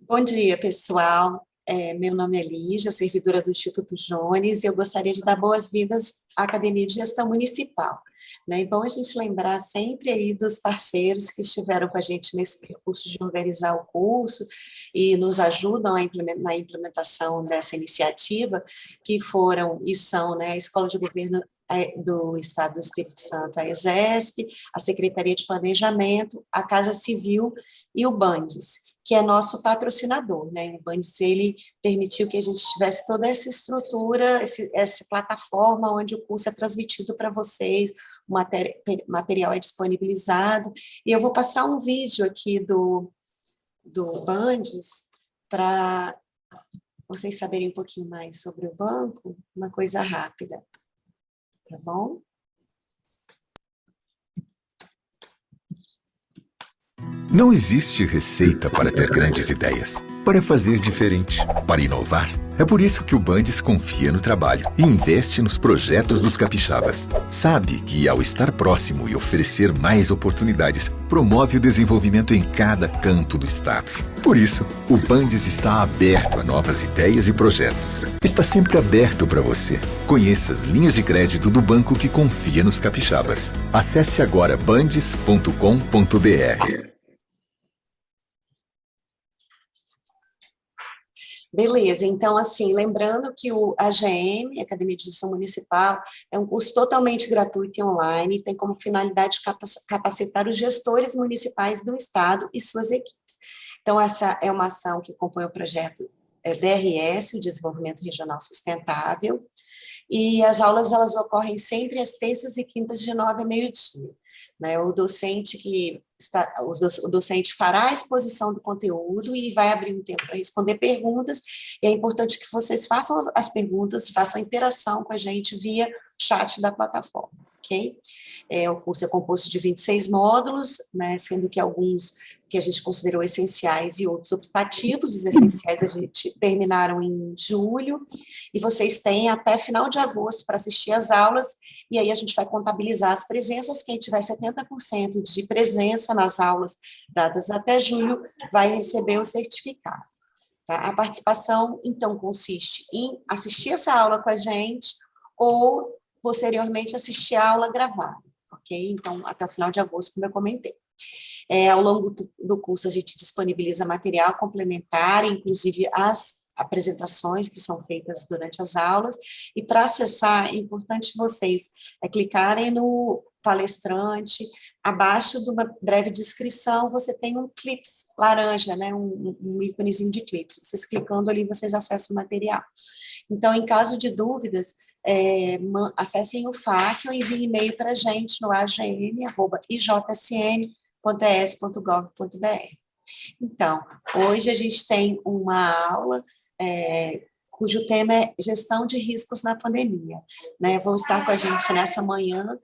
Bom dia, pessoal. Meu nome é Lígia, servidora do Instituto Jones, e eu gostaria de dar boas-vindas à Academia de Gestão Municipal. É bom a gente lembrar sempre aí dos parceiros que estiveram com a gente nesse percurso de organizar o curso e nos ajudam na implementação dessa iniciativa, que foram e são, a Escola de Governo do Estado do Espírito Santo, a ESESP, a Secretaria de Planejamento, a Casa Civil e o Bandes, que é nosso patrocinador, O Bandes, ele permitiu que a gente tivesse toda essa estrutura, essa plataforma onde o curso é transmitido para vocês, o material é disponibilizado, e eu vou passar um vídeo aqui do Bandes para vocês saberem um pouquinho mais sobre o banco, uma coisa rápida, tá bom? Não existe receita para ter grandes ideias, para fazer diferente, para inovar. É por isso que o Bandes confia no trabalho e investe nos projetos dos capixabas. Sabe que, ao estar próximo e oferecer mais oportunidades, promove o desenvolvimento em cada canto do estado. Por isso, o Bandes está aberto a novas ideias e projetos. Está sempre aberto para você. Conheça as linhas de crédito do banco que confia nos capixabas. Acesse agora bandes.com.br. Beleza, então, assim, lembrando que o AGM, Academia de Gestão Municipal, é um curso totalmente gratuito e online, tem como finalidade capacitar os gestores municipais do Estado e suas equipes. Então, essa é uma ação que compõe o projeto DRS, o Desenvolvimento Regional Sustentável, e as aulas, elas ocorrem sempre às terças e quintas de 9 a meio-dia. O docente fará a exposição do conteúdo e vai abrir um tempo para responder perguntas, e é importante que vocês façam as perguntas, façam a interação com a gente via chat da plataforma, ok? O curso é composto de 26 módulos, sendo que alguns que a gente considerou essenciais e outros optativos. Os essenciais a gente terminaram em julho, e vocês têm até final de agosto para assistir às aulas, e aí a gente vai contabilizar as presenças. Quem tiver 70% de presença nas aulas dadas até julho vai receber o certificado. Tá? A participação, então, consiste em assistir essa aula com a gente ou, posteriormente, assistir a aula gravada, ok? Então, até o final de agosto, como eu comentei. Ao longo do curso, a gente disponibiliza material complementar, inclusive as apresentações que são feitas durante as aulas, e para acessar, é importante vocês clicarem no palestrante. Abaixo de uma breve descrição, você tem um clips laranja, um íconezinho de clips. Vocês clicando ali, vocês acessam o material. Então, em caso de dúvidas, acessem o FAQ ou enviem e-mail para a gente no agm@ijsm.es.gov.br. Então, hoje a gente tem uma aula cujo tema é gestão de riscos na pandemia. Vão estar com a gente nessa manhã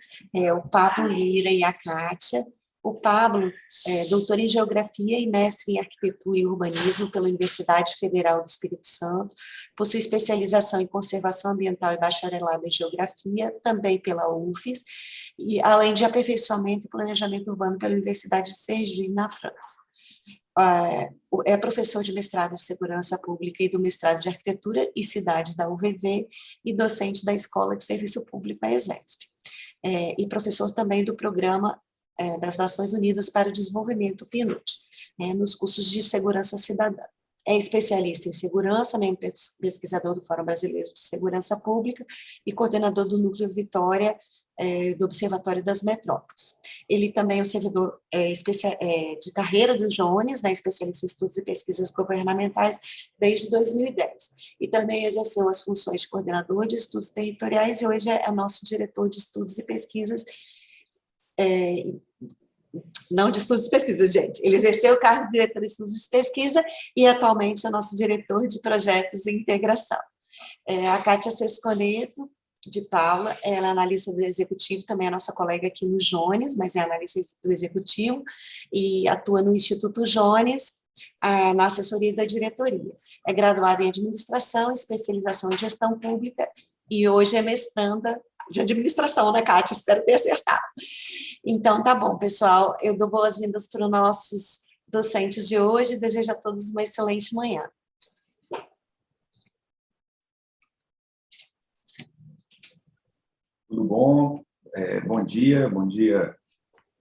o Pablo Lira e a Kátia. O Pablo é doutor em Geografia e mestre em Arquitetura e Urbanismo pela Universidade Federal do Espírito Santo, possui especialização em Conservação Ambiental e bacharelado em Geografia, também pela UFES, e além de aperfeiçoamento e planejamento urbano pela Universidade de Sergipe, na França. É professor de mestrado de Segurança Pública e do mestrado de Arquitetura e Cidades da UVV e docente da Escola de Serviço Público, a ESESP. E professor também do Programa das Nações Unidas para o Desenvolvimento, PNUD, nos cursos de Segurança Cidadã. É especialista em segurança, pesquisador do Fórum Brasileiro de Segurança Pública e coordenador do Núcleo Vitória do Observatório das Metrópoles. Ele também é um servidor de carreira do Jones, especialista em estudos e pesquisas governamentais desde 2010. E também exerceu as funções de coordenador de estudos territoriais e hoje é o nosso diretor de estudos e pesquisas. Não de estudos e pesquisa, gente. Ele exerceu o cargo de diretor de estudos e pesquisa e atualmente é nosso diretor de projetos e integração. A Kátia Sesconeto, de Paula, ela é analista do executivo, também é nossa colega aqui no Jones, mas é analista do executivo e atua no Instituto Jones, na assessoria da diretoria. É graduada em administração, especialização em gestão pública e hoje é mestranda de administração, Kátia? Espero ter acertado. Então, tá bom, pessoal, eu dou boas-vindas para os nossos docentes de hoje. Desejo a todos uma excelente manhã. Tudo bom? Bom dia,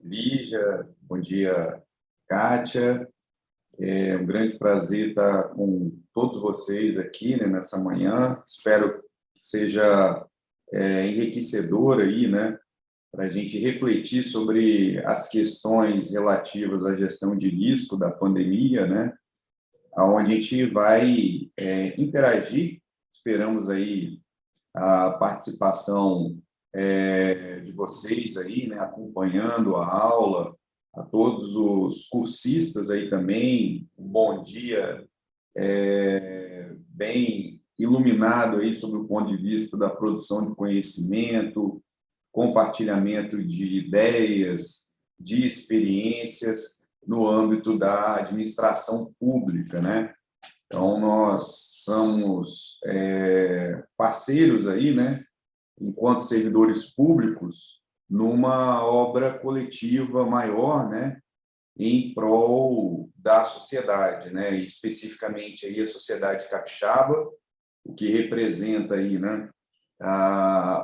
Lígia, bom dia, Kátia. É um grande prazer estar com todos vocês aqui, né, nessa manhã. Espero que seja enriquecedor aí, né, para a gente refletir sobre as questões relativas à gestão de risco da pandemia, né, onde a gente vai interagir. Esperamos aí a participação de vocês aí, né, acompanhando a aula, a todos os cursistas aí também, um bom dia bem iluminado aí sobre o ponto de vista da produção de conhecimento, compartilhamento de ideias, de experiências no âmbito da administração pública, né? Então, nós somos parceiros aí, né, enquanto servidores públicos, numa obra coletiva maior, né, em prol da sociedade, né, e especificamente aí a sociedade capixaba, o que representa aí, né,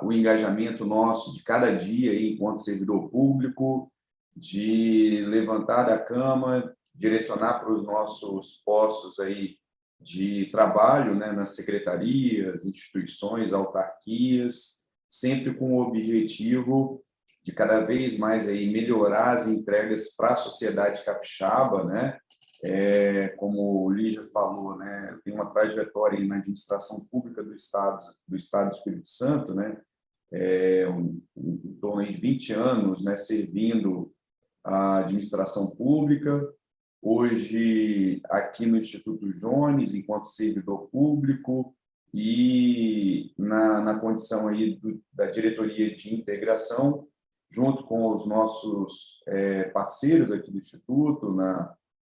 o engajamento nosso de cada dia aí, enquanto servidor público, de levantar da cama, direcionar para os nossos postos aí de trabalho, né, nas secretarias, instituições, autarquias, sempre com o objetivo de cada vez mais aí melhorar as entregas para a sociedade capixaba, né? Como o Lígia falou, né, tem uma trajetória aí na administração pública do Estado do Espírito Santo, né? Em torno de 20 anos, né, servindo a administração pública. Hoje, aqui no Instituto Jones, enquanto servidor público, e na condição aí da diretoria de integração, junto com os nossos parceiros aqui do Instituto,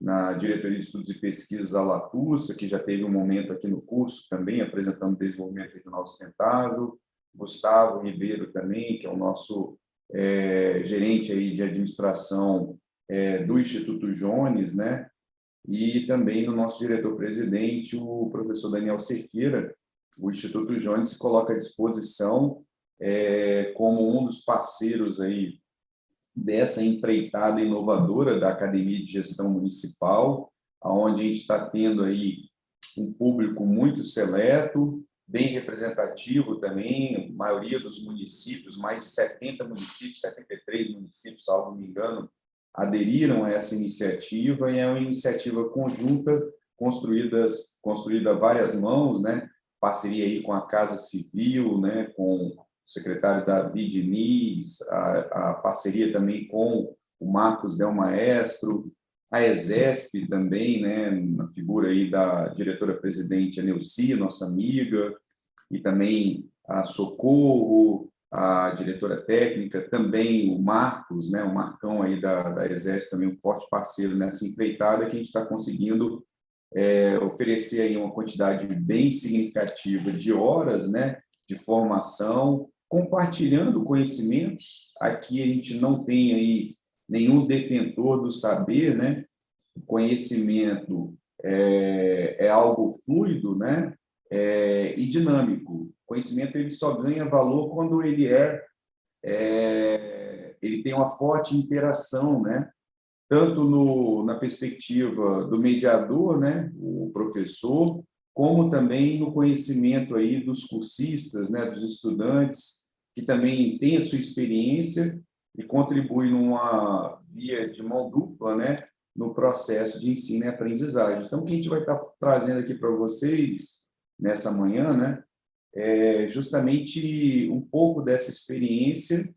na diretoria de estudos e pesquisas, a Latussa, que já teve um momento aqui no curso também, apresentando desenvolvimento regional sustentável, Gustavo Ribeiro também, que é o nosso gerente aí de administração do Instituto Jones, né? E também no nosso diretor-presidente, o professor Daniel Cerqueira. O Instituto Jones se coloca à disposição como um dos parceiros aí dessa empreitada inovadora da Academia de Gestão Municipal, onde a gente está tendo aí um público muito seleto, bem representativo também, a maioria dos municípios, mais de 70 municípios, 73 municípios, salvo me engano, aderiram a essa iniciativa, e é uma iniciativa conjunta, construída a várias mãos, né? Parceria aí com a Casa Civil, né? Com o secretário Davi Diniz, a parceria também com o Marcos Del Maestro, a ESESP também, né? Na figura aí da diretora-presidente Anelci, nossa amiga, e também a Socorro, a diretora técnica, também o Marcos, né, o Marcão aí da Exército, também um forte parceiro nessa empreitada, que a gente está conseguindo oferecer aí uma quantidade bem significativa de horas, né, de formação, compartilhando conhecimento. Aqui a gente não tem aí nenhum detentor do saber, né? O conhecimento é algo fluido, né? E dinâmico. O conhecimento ele só ganha valor quando ele ele tem uma forte interação, né? Tanto na perspectiva do mediador, né, o professor, como também no conhecimento aí dos cursistas, né, dos estudantes, que também têm a sua experiência e contribuem numa via de mão dupla, né, no processo de ensino e aprendizagem. Então, o que a gente vai estar trazendo aqui para vocês nessa manhã, né, é justamente um pouco dessa experiência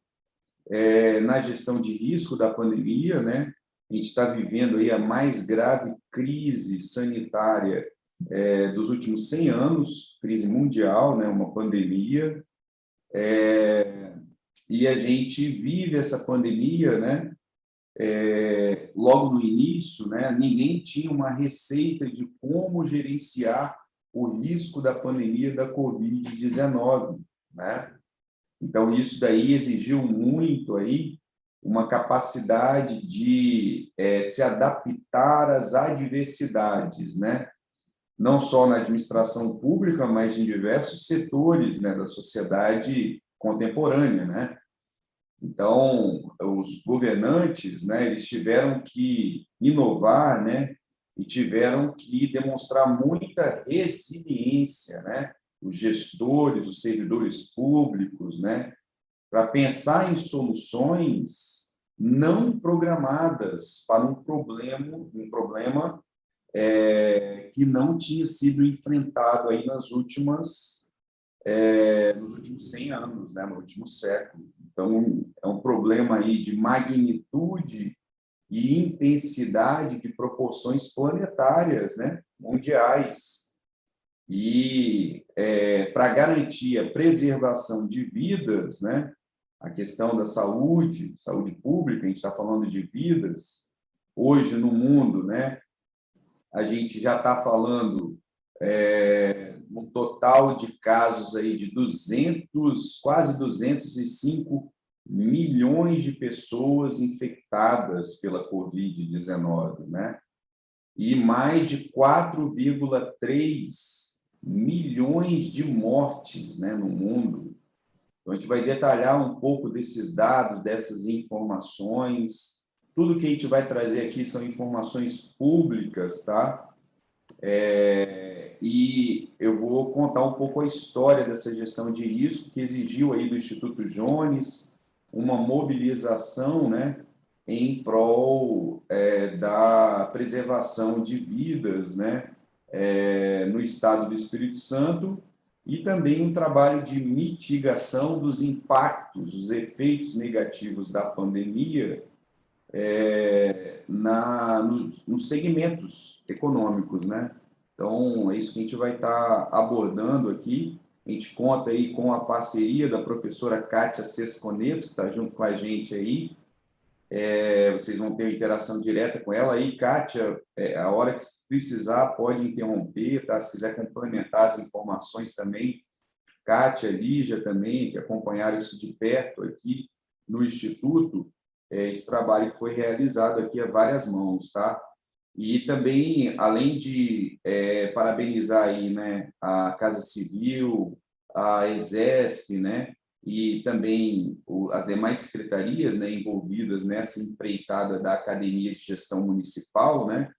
na gestão de risco da pandemia, né? A gente está vivendo aí a mais grave crise sanitária dos últimos 100 anos, crise mundial, né? Uma pandemia, e a gente vive essa pandemia, né? Logo no início, né? Ninguém tinha uma receita de como gerenciar o risco da pandemia da Covid-19, né? Então, isso daí exigiu muito aí uma capacidade de se adaptar às adversidades, né? Não só na administração pública, mas em diversos setores, né, da sociedade contemporânea, né? Então, os governantes, né, eles tiveram que inovar, né, e tiveram que demonstrar muita resiliência, né? Os gestores, os servidores públicos, né, para pensar em soluções não programadas para um problema que não tinha sido enfrentado aí nos últimos 100 anos, né, no último século. Então, é um problema aí de magnitude e intensidade de proporções planetárias, né, mundiais. E para garantir a preservação de vidas, né, a questão da saúde pública, a gente está falando de vidas, hoje no mundo, né, a gente já está falando um total de casos aí de quase 205 milhões de pessoas infectadas pela Covid-19, né? E mais de 4,3 milhões de mortes, né, no mundo. Então, a gente vai detalhar um pouco desses dados, dessas informações. Tudo que a gente vai trazer aqui são informações públicas, tá? E eu vou contar um pouco a história dessa gestão de risco, que exigiu aí do Instituto Jones uma mobilização, né, em prol da preservação de vidas, né, no estado do Espírito Santo, e também um trabalho de mitigação dos impactos, os efeitos negativos da pandemia nos segmentos econômicos, né? Então, é isso que a gente vai estar abordando aqui. A gente conta aí com a parceria da professora Kátia Sesconeto, que está junto com a gente aí. Vocês vão ter interação direta com ela aí. Kátia, a hora que precisar, pode interromper, tá? Se quiser complementar as informações também. Kátia, Lígia também, que acompanharam isso de perto aqui no Instituto, esse trabalho que foi realizado aqui a várias mãos, tá? E também, além de parabenizar aí, né, a Casa Civil, a ESESP, né, e também as demais secretarias, né, envolvidas nessa empreitada da Academia de Gestão Municipal, né,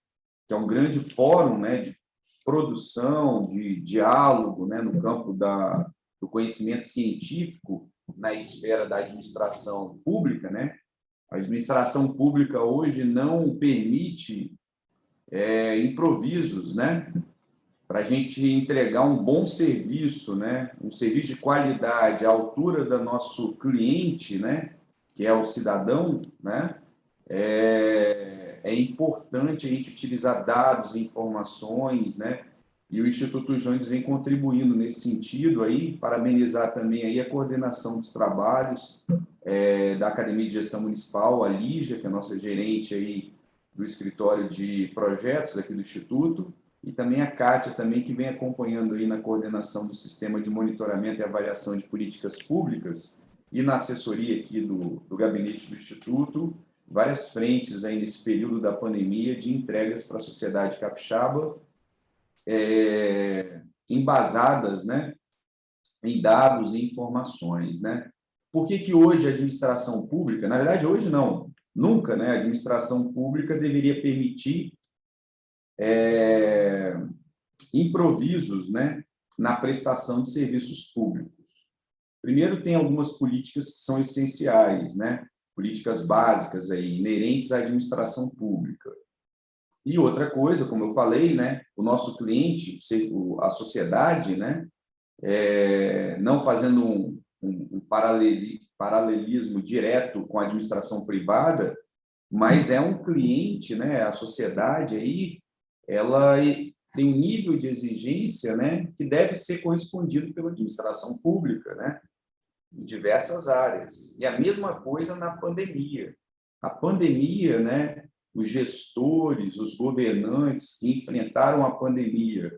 que é um grande fórum, né, de produção, de diálogo, né, no campo do conhecimento científico na esfera da administração pública, né. A administração pública hoje não permite improvisos, né, para a gente entregar um bom serviço, né, um serviço de qualidade à altura do nosso cliente, né, que é o cidadão, né, é importante a gente utilizar dados e informações, né, e o Instituto Jones vem contribuindo nesse sentido aí, parabenizar também aí a coordenação dos trabalhos da Academia de Gestão Municipal, a Lígia, que é a nossa gerente aí do escritório de projetos aqui do Instituto, e também a Kátia, também, que vem acompanhando aí na coordenação do sistema de monitoramento e avaliação de políticas públicas e na assessoria aqui do gabinete do Instituto, várias frentes aí nesse período da pandemia de entregas para a sociedade capixaba, embasadas, né, em dados e informações, né? Por que hoje a administração pública, na verdade hoje não, nunca, né, a administração pública deveria permitir improvisos, né, na prestação de serviços públicos. Primeiro, tem algumas políticas que são essenciais, né, políticas básicas aí, inerentes à administração pública. E outra coisa, como eu falei, né, o nosso cliente, a sociedade, né, não fazendo um paralelismo direto com a administração privada, mas é um cliente, né, a sociedade aí, ela tem um nível de exigência, né, que deve ser correspondido pela administração pública, né, em diversas áreas. E a mesma coisa na pandemia. A pandemia, né, os gestores, os governantes que enfrentaram a pandemia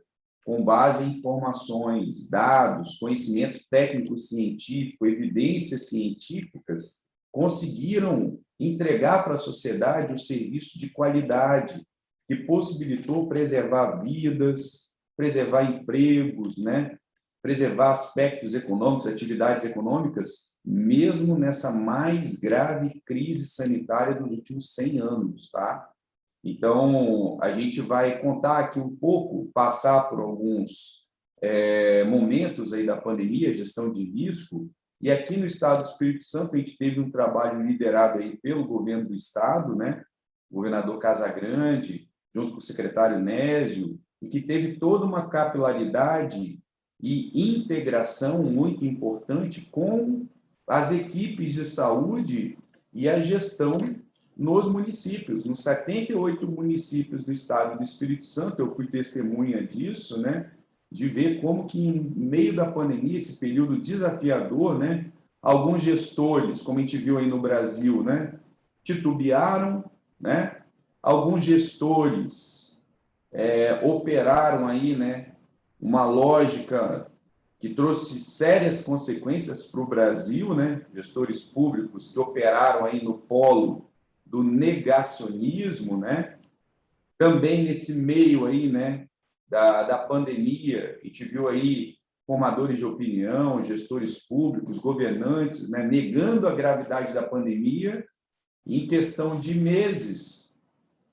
com base em informações, dados, conhecimento técnico-científico, evidências científicas, conseguiram entregar para a sociedade um serviço de qualidade, que possibilitou preservar vidas, preservar empregos, né? Preservar aspectos econômicos, atividades econômicas, mesmo nessa mais grave crise sanitária dos últimos 100 anos, tá? Então, a gente vai contar aqui um pouco, passar por alguns momentos aí da pandemia, gestão de risco, e aqui no Estado do Espírito Santo a gente teve um trabalho liderado aí pelo governo do Estado, né? O governador Casagrande, junto com o secretário Nésio, e que teve toda uma capilaridade e integração muito importante com as equipes de saúde e a gestão nos municípios, nos 78 municípios do Estado do Espírito Santo. Eu fui testemunha disso, né? De ver como que, em meio da pandemia, esse período desafiador, né? Alguns gestores, como a gente viu aí no Brasil, né? Titubearam, né? Alguns gestores operaram aí, né? Uma lógica que trouxe sérias consequências para o Brasil, né? Gestores públicos que operaram aí no polo do negacionismo, né? Também nesse meio aí, né? Da pandemia, a gente viu aí formadores de opinião, gestores públicos, governantes, né? Negando a gravidade da pandemia, e em questão de meses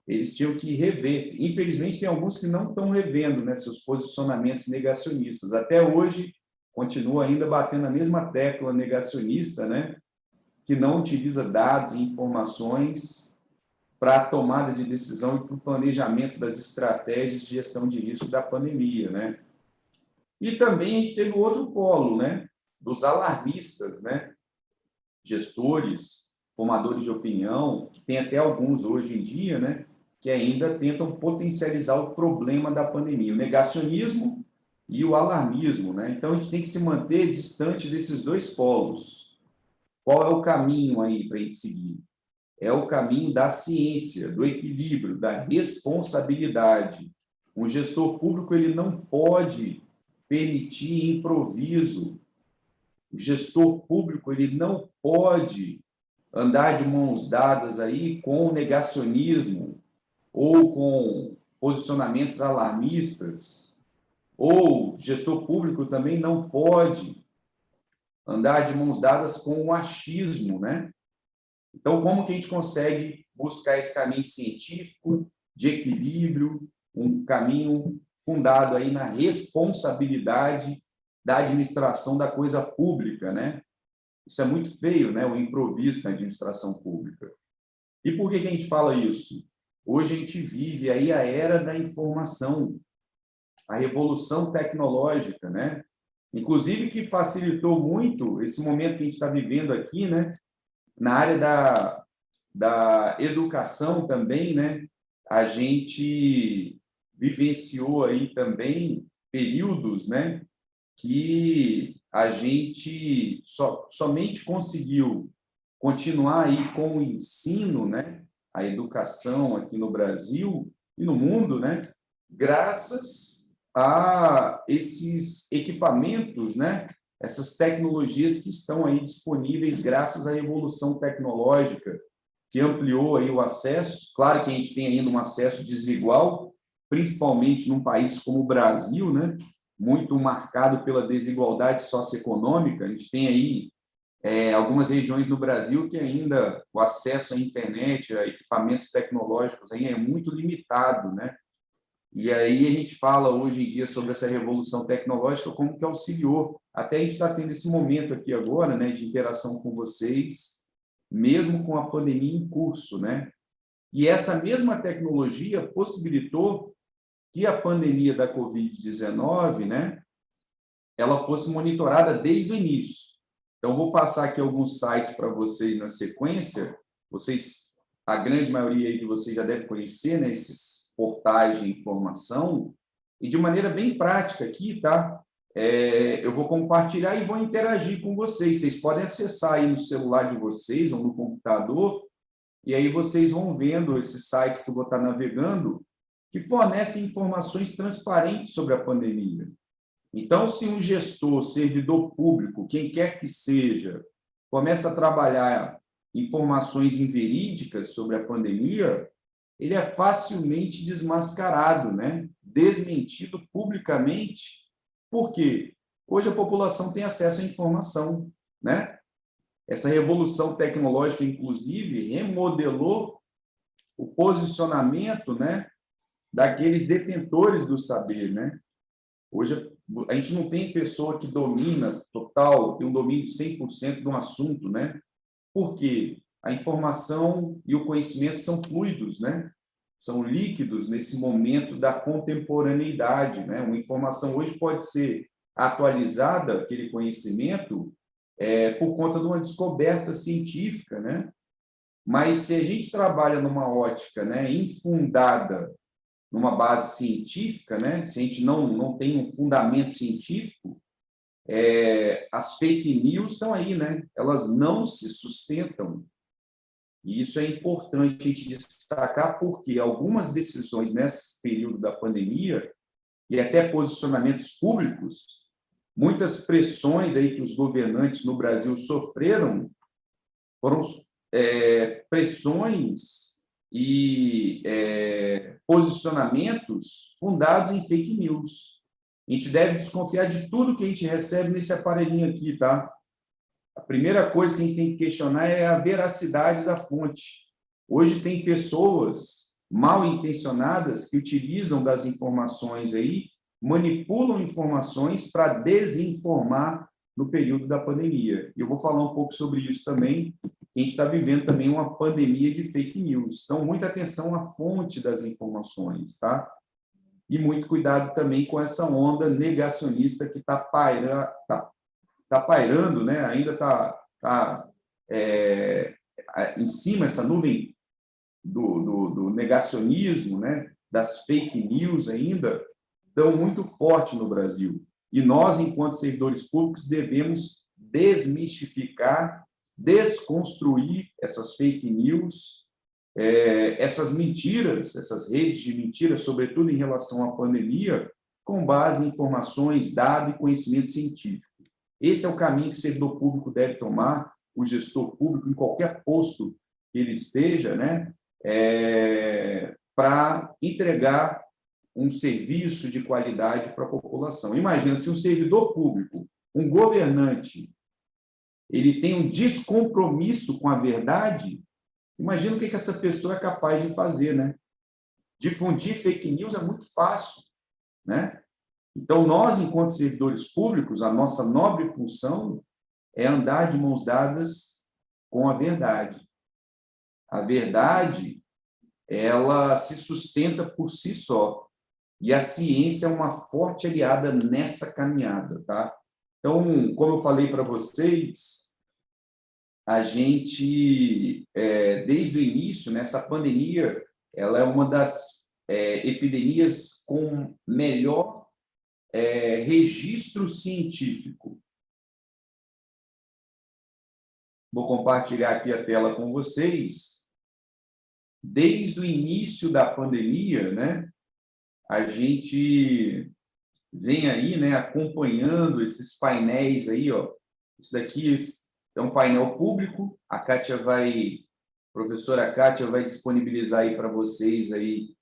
eles tinham que rever. Infelizmente, tem alguns que não estão revendo, né, seus posicionamentos negacionistas. Até hoje, continua ainda batendo a mesma tecla negacionista, né, que não utiliza dados e informações para a tomada de decisão e para o planejamento das estratégias de gestão de risco da pandemia, né. E também a gente teve o outro polo, né, dos alarmistas, né, gestores, formadores de opinião, que tem até alguns hoje em dia, né, que ainda tentam potencializar o problema da pandemia, o negacionismo e o alarmismo, né? Então, a gente tem que se manter distante desses dois polos. Qual é o caminho aí para a gente seguir? É o caminho da ciência, do equilíbrio, da responsabilidade. Um gestor público ele não pode permitir improviso. O gestor público ele não pode andar de mãos dadas aí com o negacionismo, ou com posicionamentos alarmistas, ou gestor público também não pode andar de mãos dadas com o achismo, né? Então, como que a gente consegue buscar esse caminho científico, de equilíbrio, um caminho fundado aí na responsabilidade da administração da coisa pública, né? Isso é muito feio, né? O improviso na administração pública. E por que a gente fala isso? Hoje a gente vive aí a era da informação, a revolução tecnológica, né? Inclusive que facilitou muito esse momento que a gente está vivendo aqui, né? Na área da educação também, né? A gente vivenciou aí também períodos, né? Que a gente somente conseguiu continuar aí com o ensino, né? A educação aqui no Brasil e no mundo, né? Graças a esses equipamentos, né? Essas tecnologias que estão aí disponíveis graças à revolução tecnológica que ampliou aí o acesso. Claro que a gente tem ainda um acesso desigual, principalmente num país como o Brasil, né? Muito marcado pela desigualdade socioeconômica. A gente tem aí algumas regiões no Brasil que ainda o acesso à internet, a equipamentos tecnológicos aí é muito limitado, né? E aí a gente fala hoje em dia sobre essa revolução tecnológica, como que auxiliou. Até a gente está tendo esse momento aqui agora, né, de interação com vocês, mesmo com a pandemia em curso, né? E essa mesma tecnologia possibilitou que a pandemia da Covid-19, né, ela fosse monitorada desde o início. Então, vou passar aqui alguns sites para vocês na sequência. Vocês, a grande maioria aí de vocês já deve conhecer, né, esses portais de informação. E de maneira bem prática aqui, tá? Eu vou compartilhar e vou interagir com vocês. Vocês podem acessar aí no celular de vocês ou no computador, e aí vocês vão vendo esses sites que eu vou estar navegando, que fornecem informações transparentes sobre a pandemia. Então, se um gestor, servidor público, quem quer que seja, começa a trabalhar informações inverídicas sobre a pandemia, ele é facilmente desmascarado, né? Desmentido publicamente. Por quê? Hoje a população tem acesso à informação, né? Essa revolução tecnológica, inclusive, remodelou o posicionamento, né, daqueles detentores do saber, né? Hoje a gente não tem pessoa que domina total, tem um domínio 100% de um assunto, né? Por quê? A informação e o conhecimento são fluidos, né? São líquidos nesse momento da contemporaneidade, né? Uma informação hoje pode ser atualizada, aquele conhecimento, por conta de uma descoberta científica, né? Mas se a gente trabalha numa ótica, né, infundada numa base científica, né, se a gente não tem um fundamento científico, as fake news estão aí, né? Elas não se sustentam. E isso é importante a gente destacar, porque algumas decisões nesse período da pandemia, e até posicionamentos públicos, muitas pressões aí que os governantes no Brasil sofreram, foram pressões e posicionamentos fundados em fake news. A gente deve desconfiar de tudo que a gente recebe nesse aparelhinho aqui, tá? A primeira coisa que a gente tem que questionar é a veracidade da fonte. Hoje tem pessoas mal intencionadas que utilizam das informações aí, manipulam informações para desinformar no período da pandemia. E eu vou falar um pouco sobre isso também. A gente está vivendo também uma pandemia de fake news. Então, muita atenção à fonte das informações, tá? E muito cuidado também com essa onda negacionista que está pairando, né? Ainda está em cima, essa nuvem do negacionismo, né? Das fake news ainda, estão muito forte no Brasil. E nós, enquanto servidores públicos, devemos desmistificar, desconstruir essas fake news, essas mentiras, essas redes de mentiras, sobretudo em relação à pandemia, com base em informações, dados e conhecimento científico. Esse é o caminho que o servidor público deve tomar, o gestor público, em qualquer posto que ele esteja, né, para entregar um serviço de qualidade para a população. Imagina, se um servidor público, um governante, ele tem um descompromisso com a verdade, imagina o que essa pessoa é capaz de fazer, né? Difundir fake news é muito fácil, né? Então, nós, enquanto servidores públicos, a nossa nobre função é andar de mãos dadas com a verdade. A verdade, ela se sustenta por si só. E a ciência é uma forte aliada nessa caminhada, tá? Então, como eu falei para vocês, a gente, desde o início, nessa pandemia, ela é uma das epidemias com melhor registro científico. Vou compartilhar aqui a tela com vocês. Desde o início da pandemia, né, a gente vem aí, né, acompanhando esses painéis aí, ó. Isso daqui é um painel público. A professora Kátia vai disponibilizar aí para vocês aí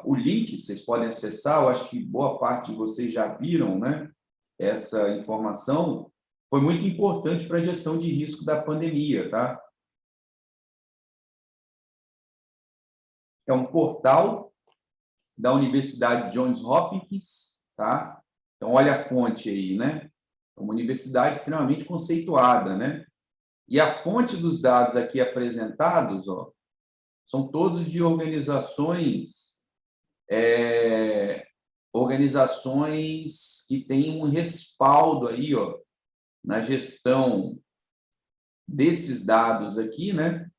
o link, vocês podem acessar. Eu acho que boa parte de vocês já viram, né, essa informação. Foi muito importante para a gestão de risco da pandemia, tá? É um portal da Universidade Johns Hopkins, tá? Então, olha a fonte aí, né? É uma universidade extremamente conceituada, né? E a fonte dos dados aqui apresentados, ó, são todos de organizações que têm um respaldo aí, ó, na gestão desses dados aqui, né?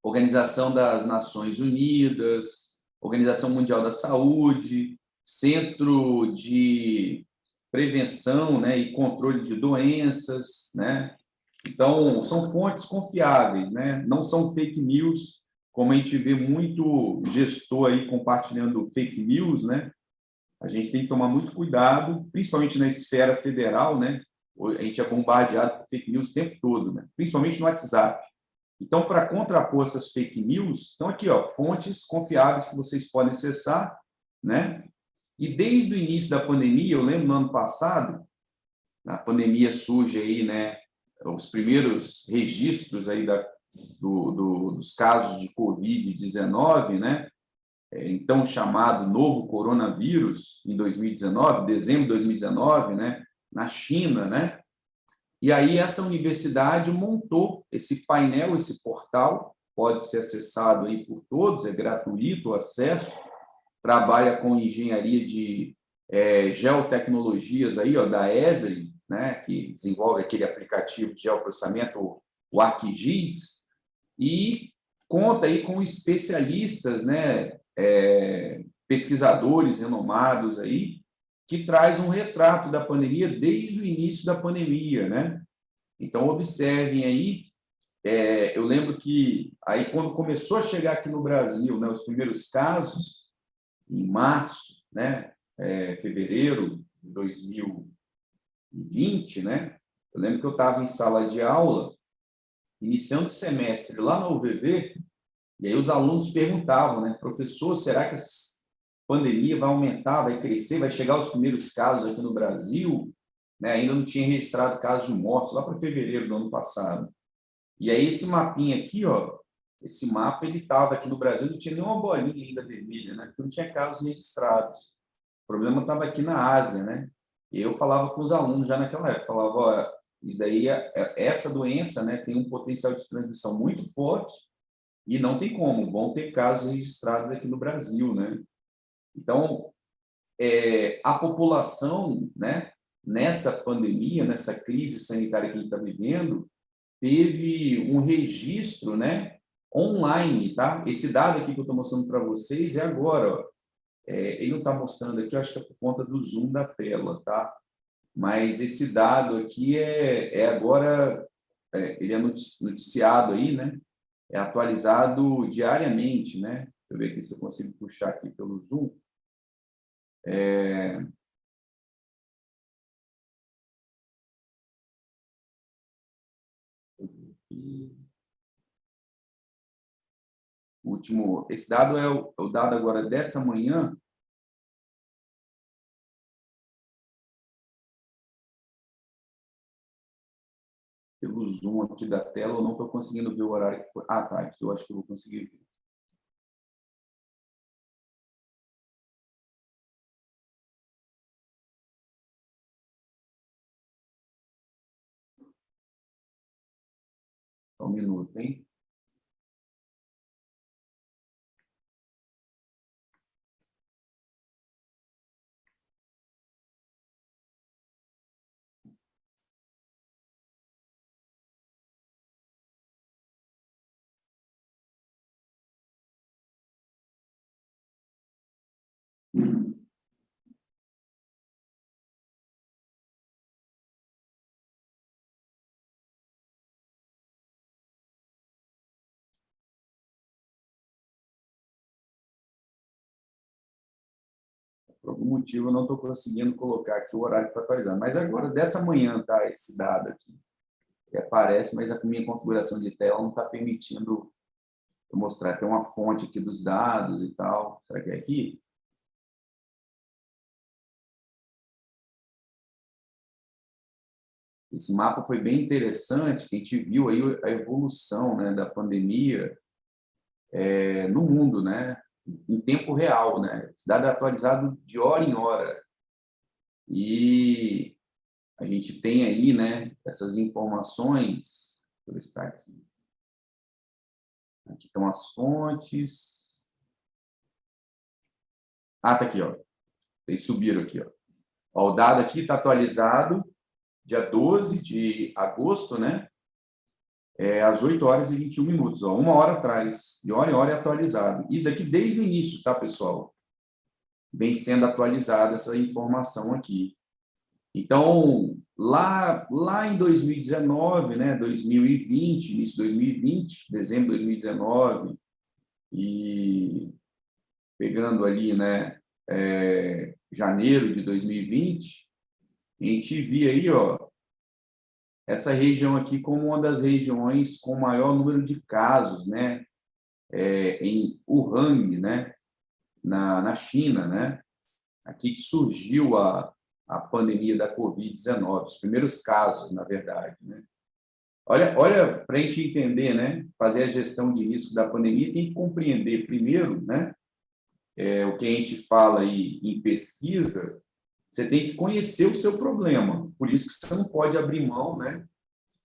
Organização das Nações Unidas, Organização Mundial da Saúde, Centro de Prevenção, né, e Controle de Doenças, né? Então, são fontes confiáveis, né? Não são fake news, como a gente vê muito gestor aí compartilhando fake news, né? A gente tem que tomar muito cuidado, principalmente na esfera federal, né? a gente é bombardeado por fake news o tempo todo, né? Principalmente no WhatsApp. Então, para contrapor essas fake news, estão aqui, ó, fontes confiáveis que vocês podem acessar, né? E desde o início da pandemia, eu lembro no ano passado, a pandemia surge aí, né? Os primeiros registros aí dos casos de Covid-19, né? Então chamado novo coronavírus, em 2019, dezembro de 2019, né? Na China, né? E aí essa universidade montou esse painel, esse portal, pode ser acessado aí por todos, é gratuito o acesso, trabalha com engenharia de geotecnologias aí, ó, da Esri, né, que desenvolve aquele aplicativo de geoprocessamento, o ArcGIS, e conta aí com especialistas, né, pesquisadores renomados aí, que traz um retrato da pandemia desde o início da pandemia, né? Então, observem aí, eu lembro que aí quando começou a chegar aqui no Brasil, né, os primeiros casos, em março, né, fevereiro de 2020, né, eu lembro que eu estava em sala de aula, iniciando o semestre lá na UVV, e aí os alunos perguntavam, né, professor, será que essa pandemia vai aumentar, vai crescer, vai chegar os primeiros casos aqui no Brasil? Né, ainda não tinha registrado casos de mortes lá para fevereiro do ano passado. E aí esse mapinha aqui, ó, esse mapa, ele estava aqui no Brasil, não tinha nenhuma bolinha ainda vermelha, né, porque não tinha casos registrados. O problema estava aqui na Ásia, né? E eu falava com os alunos já naquela época, falava, ó, isso daí, essa doença, né, tem um potencial de transmissão muito forte e não tem como, vão ter casos registrados aqui no Brasil, né? Então, a população, né, nessa pandemia, nessa crise sanitária que a gente está vivendo, teve um registro, né, online, tá? Esse dado aqui que eu estou mostrando para vocês é agora, ó. Ele não está mostrando aqui, eu acho que é por conta do zoom da tela, tá? Mas esse dado aqui agora, ele é noticiado aí, né? É atualizado diariamente, né? Deixa eu ver aqui se eu consigo puxar aqui pelo zoom. Esse dado é o dado agora dessa manhã. Pelo zoom aqui da tela, eu não estou conseguindo ver o horário que foi. Ah, tá, aqui eu acho que eu vou conseguir ver. Só um minuto, hein? Por algum motivo, eu não estou conseguindo colocar aqui o horário para atualizar. Mas agora, dessa manhã, tá esse dado aqui. Que aparece, mas a minha configuração de tela não está permitindo eu mostrar. Tem uma fonte aqui dos dados e tal. Será que é aqui? Esse mapa foi bem interessante, que a gente viu aí a evolução, né, da pandemia no mundo, né, em tempo real, né, esse dado é atualizado de hora em hora. E a gente tem aí, né, essas informações. Deixa eu ver se está aqui. Aqui estão as fontes. Ah, está aqui, ó. Eles subiram aqui, ó. Ó, o dado aqui está atualizado dia 12 de agosto, né? Às 8 horas e 21 minutos, ó, uma hora atrás. De hora em hora é atualizado. Isso aqui desde o início, tá, pessoal? Vem sendo atualizada essa informação aqui. Então, lá em 2019, né, 2020, início de 2020, dezembro de 2019, e pegando ali, né, janeiro de 2020, a gente via aí, ó, essa região aqui como uma das regiões com maior número de casos, né? Em Wuhan, né? Na China, né? Aqui que surgiu a pandemia da Covid-19, os primeiros casos, na verdade, né? Olha, para a gente entender, né? Fazer a gestão de risco da pandemia, tem que compreender primeiro, né? O que a gente fala aí em pesquisa, você tem que conhecer o seu problema. Por isso que você não pode abrir mão, né,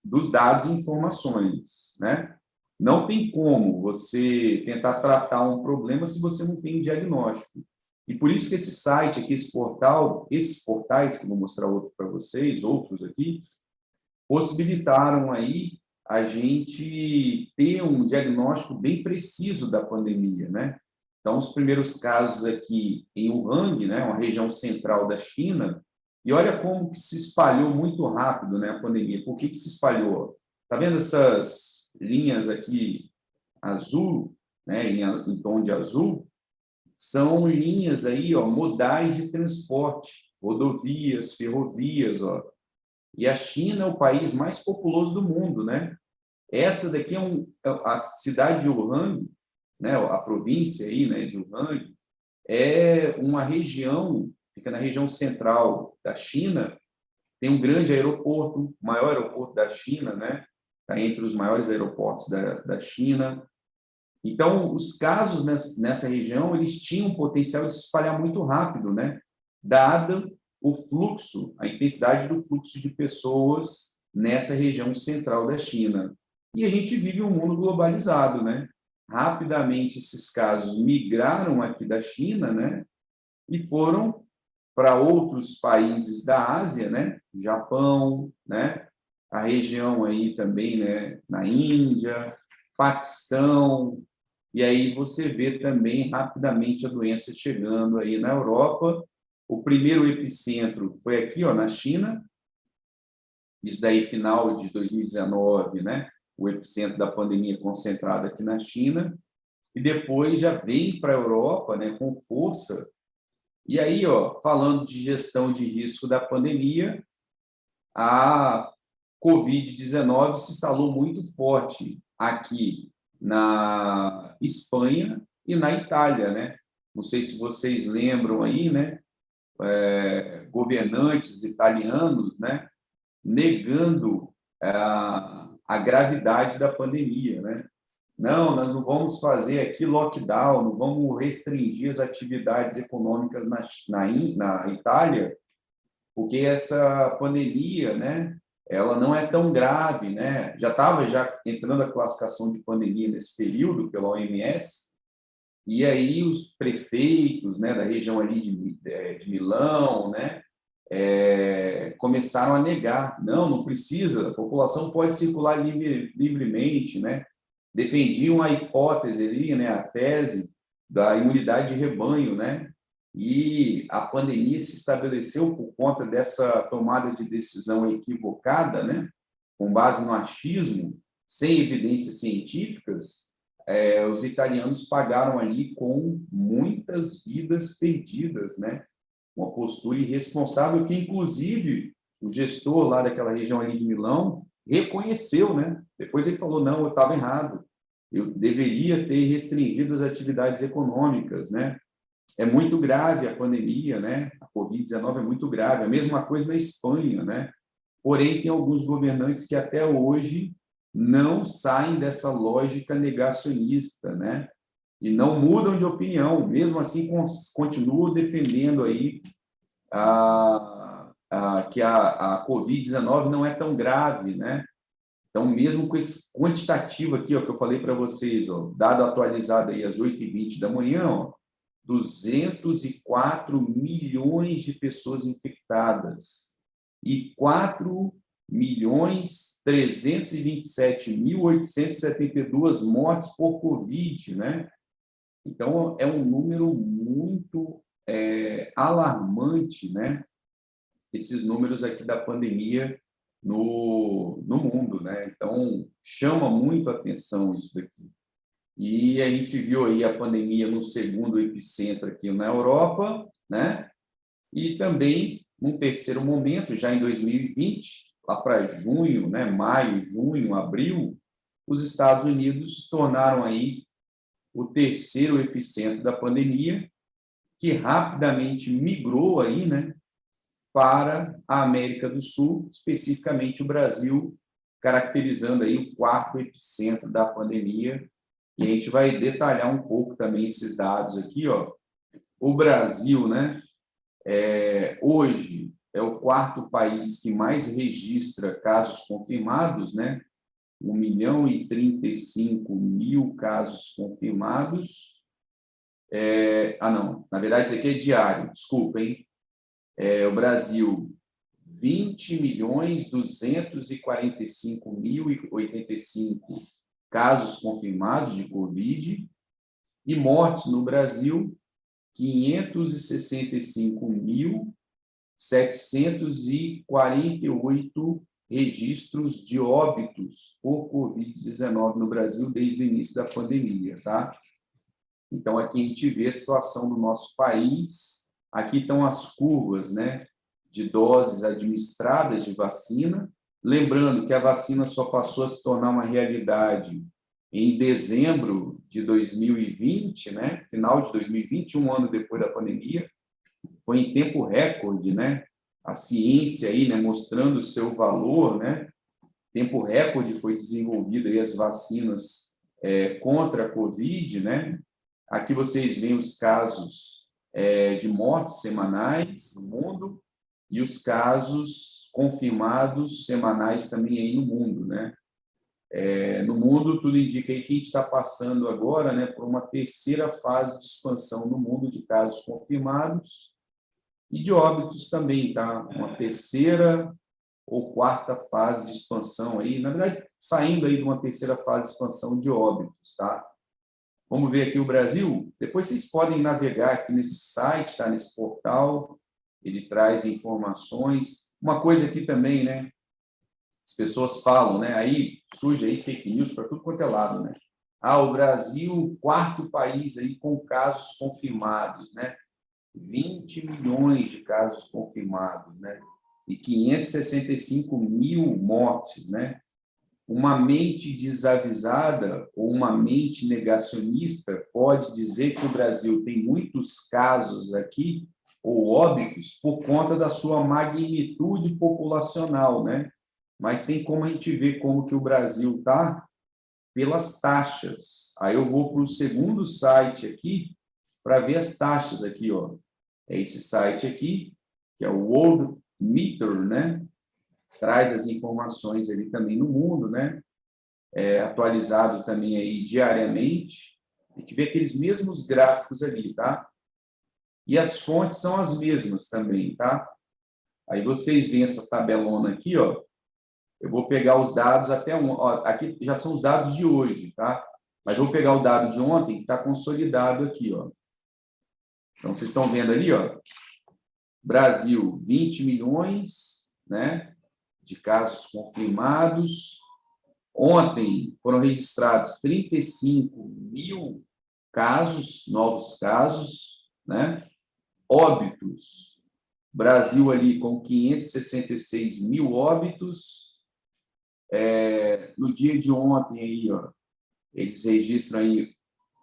dos dados e informações, né? Não tem como você tentar tratar um problema se você não tem um diagnóstico. E por isso que esse site aqui, esse portal, esses portais, que eu vou mostrar outro para vocês, outros aqui, possibilitaram aí a gente ter um diagnóstico bem preciso da pandemia, né? Então, os primeiros casos aqui em Wuhan, né, uma região central da China, e olha como que se espalhou muito rápido, né, a pandemia. Por que se espalhou? Está vendo essas linhas aqui azul, né, em tom de azul? São linhas aí, ó, modais de transporte, rodovias, ferrovias, ó. E a China é o país mais populoso do mundo, né? Essa daqui a cidade de Wuhan, né, a província aí, né, de Wuhan, é uma região, fica na região central da China, tem um grande aeroporto, o maior aeroporto da China, né? Está entre os maiores aeroportos da China. Então, os casos nessa região, eles tinham um potencial de se espalhar muito rápido, né? Dado o fluxo, a intensidade do fluxo de pessoas nessa região central da China. E a gente vive um mundo globalizado, né? Rapidamente, esses casos migraram aqui da China, né? E foram para outros países da Ásia, né? Japão, né? A região aí também, né? Na Índia, Paquistão, e aí você vê também rapidamente a doença chegando aí na Europa. O primeiro epicentro foi aqui, ó, na China, isso daí final de 2019, né? O epicentro da pandemia concentrado aqui na China, e depois já veio para a Europa, né, com força. E aí, ó, falando de gestão de risco da pandemia, a Covid-19 se instalou muito forte aqui na Espanha e na Itália, né? Não sei se vocês lembram aí, né? Governantes italianos, né? Negando a gravidade da pandemia, né? Não, nós não vamos fazer aqui lockdown, não vamos restringir as atividades econômicas na Itália, porque essa pandemia, né, ela não é tão grave, né? Já estava entrando a classificação de pandemia nesse período pela OMS, e aí os prefeitos, né, da região ali de Milão, né, começaram a negar. Não precisa, a população pode circular livremente, né? Defendiam a hipótese ali, né, a tese da imunidade de rebanho, né? E a pandemia se estabeleceu por conta dessa tomada de decisão equivocada, né? Com base no achismo, sem evidências científicas, os italianos pagaram ali com muitas vidas perdidas, né? Uma postura irresponsável que, inclusive, o gestor lá daquela região ali de Milão reconheceu, né? Depois ele falou, não, eu estava errado, eu deveria ter restringido as atividades econômicas, né? É muito grave a pandemia, né? A Covid-19 é muito grave, a mesma coisa na Espanha, né? Porém, tem alguns governantes que até hoje não saem dessa lógica negacionista, né? E não mudam de opinião, mesmo assim continuam defendendo aí que a Covid-19 não é tão grave, né? Então, mesmo com esse quantitativo aqui, ó, que eu falei para vocês, ó, dado atualizado aí às 8h20 da manhã, ó, 204 milhões de pessoas infectadas e 4.327.872 mortes por Covid, né? Então, é um número muito alarmante, né? Esses números aqui da pandemia no mundo, né? Então, chama muito a atenção isso daqui. E a gente viu aí a pandemia no segundo epicentro aqui na Europa, né? E também, num terceiro momento, já em 2020, lá para junho, né, maio, junho, abril, os Estados Unidos se tornaram aí o terceiro epicentro da pandemia, que rapidamente migrou aí, né, para a América do Sul, especificamente o Brasil, caracterizando aí o quarto epicentro da pandemia. E a gente vai detalhar um pouco também esses dados aqui, ó. O Brasil, né, hoje é o quarto país que mais registra casos confirmados, né? 1.035.000 casos confirmados. Não, na verdade, isso aqui é diário, desculpa, hein? O Brasil, 20.245.085 casos confirmados de Covid e mortes no Brasil, 565.748 registros de óbitos por Covid-19 no Brasil desde o início da pandemia, tá? Então, aqui a gente vê a situação do nosso país. Aqui estão as curvas, né, de doses administradas de vacina. Lembrando que a vacina só passou a se tornar uma realidade em dezembro de 2020, né, final de 2020, um ano depois da pandemia. Foi em tempo recorde, né? A ciência aí, né, mostrando o seu valor, né? Tempo recorde foi desenvolvida aí as vacinas contra a Covid, né? Aqui vocês veem os casos de mortes semanais no mundo e os casos confirmados semanais também aí no mundo, né? No mundo, tudo indica aí que a gente está passando agora, né, por uma terceira fase de expansão no mundo de casos confirmados e de óbitos também, tá? Uma terceira ou quarta fase de expansão aí, na verdade, saindo aí de uma terceira fase de expansão de óbitos, tá? Vamos ver aqui o Brasil. Depois vocês podem navegar aqui nesse site, tá? Nesse portal, ele traz informações. Uma coisa aqui também, né? As pessoas falam, né? Aí surge aí fake news para tudo quanto é lado, né? O Brasil, quarto país aí com casos confirmados, né? 20 milhões de casos confirmados, né? E 565.000 mortes, né? Uma mente desavisada ou uma mente negacionista pode dizer que o Brasil tem muitos casos aqui, ou óbitos, por conta da sua magnitude populacional, né? Mas tem como a gente ver como que o Brasil está pelas taxas. Aí eu vou para o segundo site aqui, para ver as taxas aqui, ó. É esse site aqui, que é o World Meter, né? Traz as informações ali também no mundo, né? Atualizado também aí diariamente. A gente vê aqueles mesmos gráficos ali, tá? E as fontes são as mesmas também, tá? Aí vocês veem essa tabelona aqui, ó. Eu vou pegar os dados aqui já são os dados de hoje, tá? Mas eu vou pegar o dado de ontem, que está consolidado aqui, ó. Então, vocês estão vendo ali, ó. Brasil, 20 milhões, né, de casos confirmados. Ontem foram registrados 35.000 casos, novos casos, né? Óbitos. Brasil ali com 566.000 óbitos. No dia de ontem, aí, ó, eles registram aí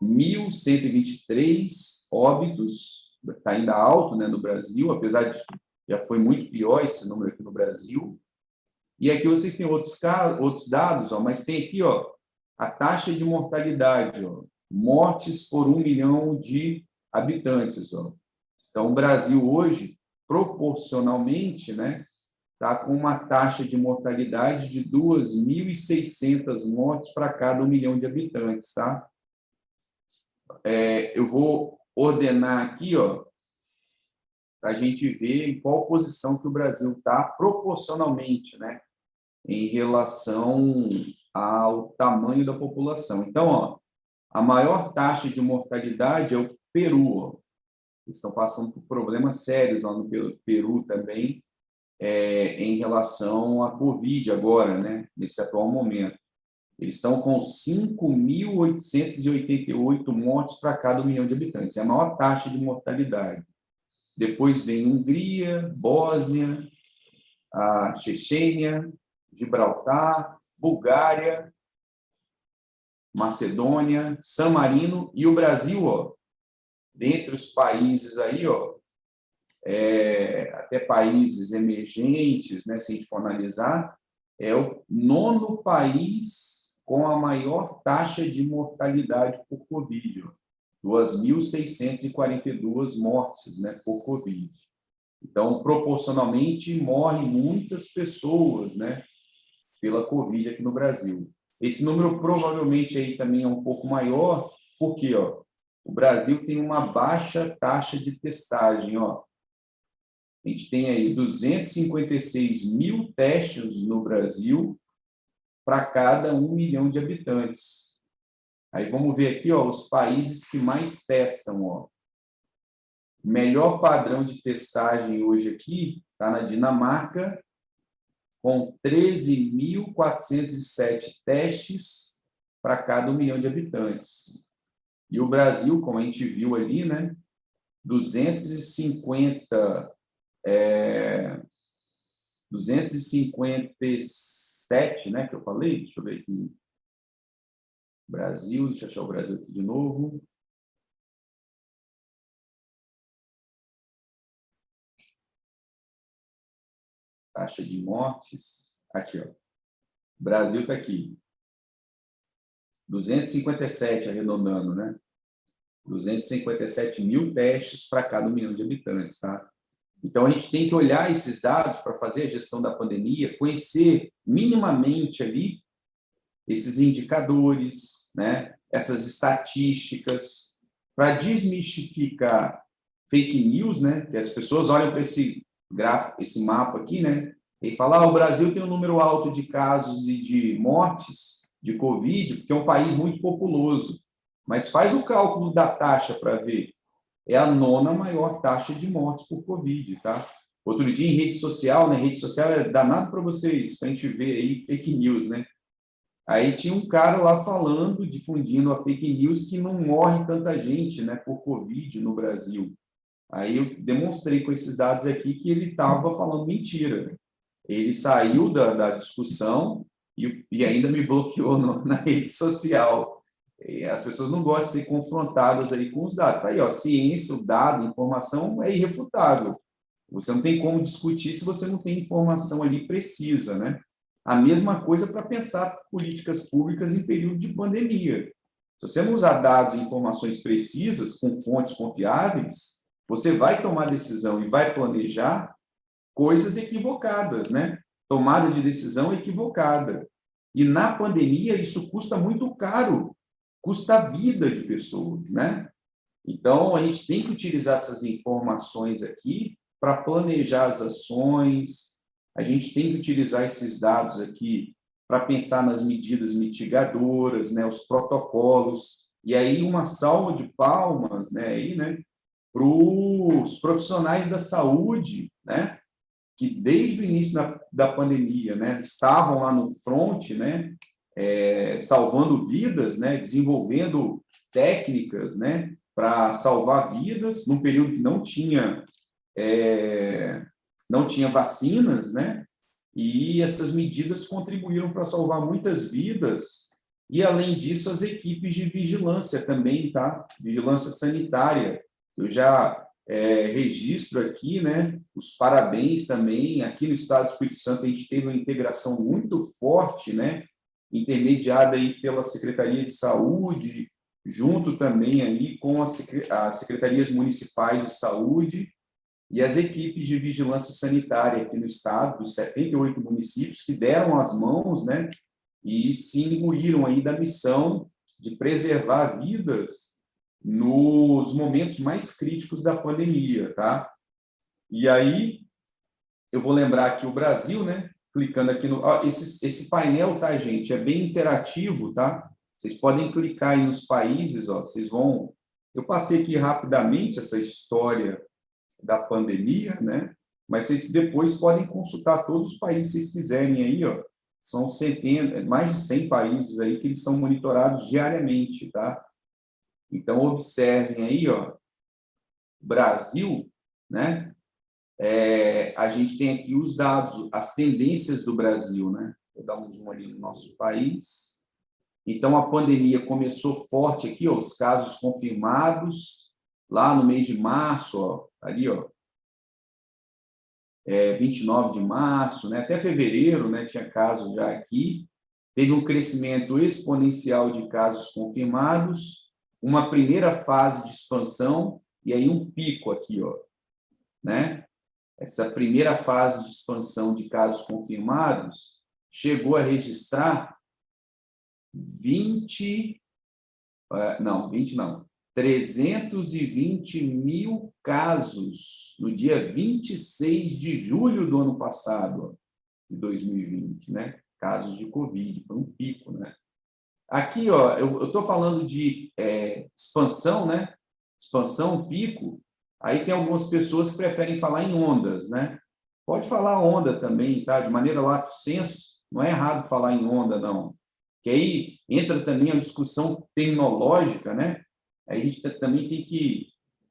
1.123 óbitos, está ainda alto, né, no Brasil, apesar de já foi muito pior esse número aqui no Brasil. E aqui vocês têm outros dados, ó, mas tem aqui, ó, a taxa de mortalidade, ó, mortes por 1 milhão de habitantes, ó. Então, o Brasil hoje, proporcionalmente, né, está com uma taxa de mortalidade de 2.600 mortes para cada 1 milhão de habitantes, tá? Eu vou ordenar aqui, ó, para a gente ver em qual posição que o Brasil está proporcionalmente, né, em relação ao tamanho da população. Então, ó, a maior taxa de mortalidade é o Peru, ó. Eles estão passando por problemas sérios lá no Peru também, em relação à Covid agora, né, nesse atual momento. Eles estão com 5.888 mortes para cada 1 milhão de habitantes. É a maior taxa de mortalidade. Depois vem Hungria, Bósnia, a Chechênia, Gibraltar, Bulgária, Macedônia, San Marino e o Brasil, ó, dentre os países aí, ó, até países emergentes, né, se a gente for analisar, é o 9º país com a maior taxa de mortalidade por Covid, 2.642 mortes, né, por Covid. Então, proporcionalmente, morrem muitas pessoas, né, pela Covid aqui no Brasil. Esse número provavelmente aí também é um pouco maior, porque ó, o Brasil tem uma baixa taxa de testagem. Ó. A gente tem aí 256 mil testes no Brasil para cada 1 milhão de habitantes. Aí vamos ver aqui ó, os países que mais testam. Ó. O melhor padrão de testagem hoje aqui está na Dinamarca, com 13.407 testes para cada 1 milhão de habitantes. E o Brasil, como a gente viu ali, né, 257, né, que eu falei, deixa eu ver aqui. Brasil, deixa eu achar o Brasil aqui de novo. Taxa de mortes, aqui, ó. O Brasil está aqui. 257, arredondando, né? 257 mil testes para cada 1 milhão de habitantes, tá? Então, a gente tem que olhar esses dados para fazer a gestão da pandemia, conhecer minimamente ali esses indicadores, né? Essas estatísticas, para desmistificar fake news, né? Que as pessoas olham para esse gráfico, esse mapa aqui, né? E falam, o Brasil tem um número alto de casos e de mortes de Covid, porque é um país muito populoso. Mas faz o cálculo da taxa para ver. É a 9ª maior taxa de mortes por Covid, tá? Outro dia em rede social, né? Rede social é danado para vocês, para a gente ver aí fake news, né? Aí tinha um cara lá falando, difundindo a fake news que não morre tanta gente, né, por Covid no Brasil. Aí eu demonstrei com esses dados aqui que ele estava falando mentira. Ele saiu da discussão e ainda me bloqueou na rede social. E as pessoas não gostam de ser confrontadas aí com os dados. Tá aí, ó, ciência, o dado, informação é irrefutável. Você não tem como discutir se você não tem informação ali precisa, né? A mesma coisa para pensar políticas públicas em período de pandemia. Se você não usar dados e informações precisas, com fontes confiáveis, você vai tomar decisão e vai planejar coisas equivocadas, né? Tomada de decisão equivocada. E na pandemia, isso custa muito caro, custa a vida de pessoas, né? Então, a gente tem que utilizar essas informações aqui para planejar as ações, a gente tem que utilizar esses dados aqui para pensar nas medidas mitigadoras, né, os protocolos, e aí uma salva de palmas, né, aí, né, para os profissionais da saúde, né, que desde o início da pandemia, né, estavam lá no front, né, salvando vidas, né, desenvolvendo técnicas, né, para salvar vidas num período que não tinha vacinas, né? E essas medidas contribuíram para salvar muitas vidas. E, além disso, as equipes de vigilância também, tá? Vigilância sanitária. Eu já registro aqui, né? Os parabéns também. Aqui no Estado do Espírito Santo, a gente teve uma integração muito forte, né? Intermediada aí pela Secretaria de Saúde, junto também aí com as secretarias municipais de saúde, e as equipes de vigilância sanitária aqui no estado, dos 78 municípios, que deram as mãos, né, e se imbuíram aí da missão de preservar vidas nos momentos mais críticos da pandemia, tá? E aí, eu vou lembrar aqui o Brasil, né, clicando aqui no... esse painel, tá, gente, é bem interativo, tá? Vocês podem clicar aí nos países, ó, vocês vão... Eu passei aqui rapidamente essa história da pandemia, né? Mas vocês depois podem consultar todos os países que vocês quiserem aí, ó. São mais de 100 países aí que eles são monitorados diariamente, tá? Então, observem aí, ó, Brasil, né? a gente tem aqui os dados, as tendências do Brasil, né? Vou dar um zoom ali no nosso país. Então, a pandemia começou forte aqui, ó, os casos confirmados, lá no mês de março, ó, ali, ó, 29 de março, né? Até fevereiro, né? Tinha casos já aqui. Teve um crescimento exponencial de casos confirmados, uma primeira fase de expansão, e aí um pico aqui, ó, né? Essa primeira fase de expansão de casos confirmados chegou a registrar 320 mil casos no dia 26 de julho do ano passado, de 2020, né? Casos de Covid, foi um pico, né? Aqui, ó, eu estou falando de expansão, né? Expansão, pico. Aí tem algumas pessoas que preferem falar em ondas, né? Pode falar onda também, tá? De maneira lato sensu, não é errado falar em onda, não. Que aí entra também a discussão terminológica, né? Aí a gente também tem que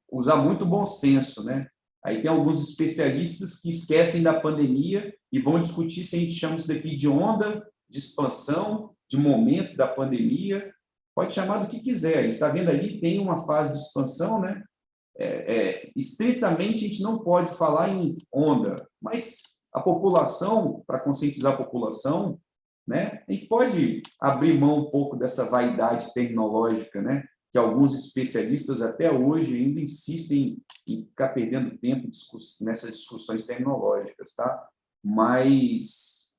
usar muito bom senso, né? Aí tem alguns especialistas que esquecem da pandemia e vão discutir se a gente chama isso daqui de onda, de expansão, de momento da pandemia. Pode chamar do que quiser. A gente está vendo ali, tem uma fase de expansão, né? Estritamente, a gente não pode falar em onda, mas a população, para conscientizar a população, né, a gente pode abrir mão um pouco dessa vaidade tecnológica, né, que alguns especialistas até hoje ainda insistem em ficar perdendo tempo nessas discussões tecnológicas, tá? Mas,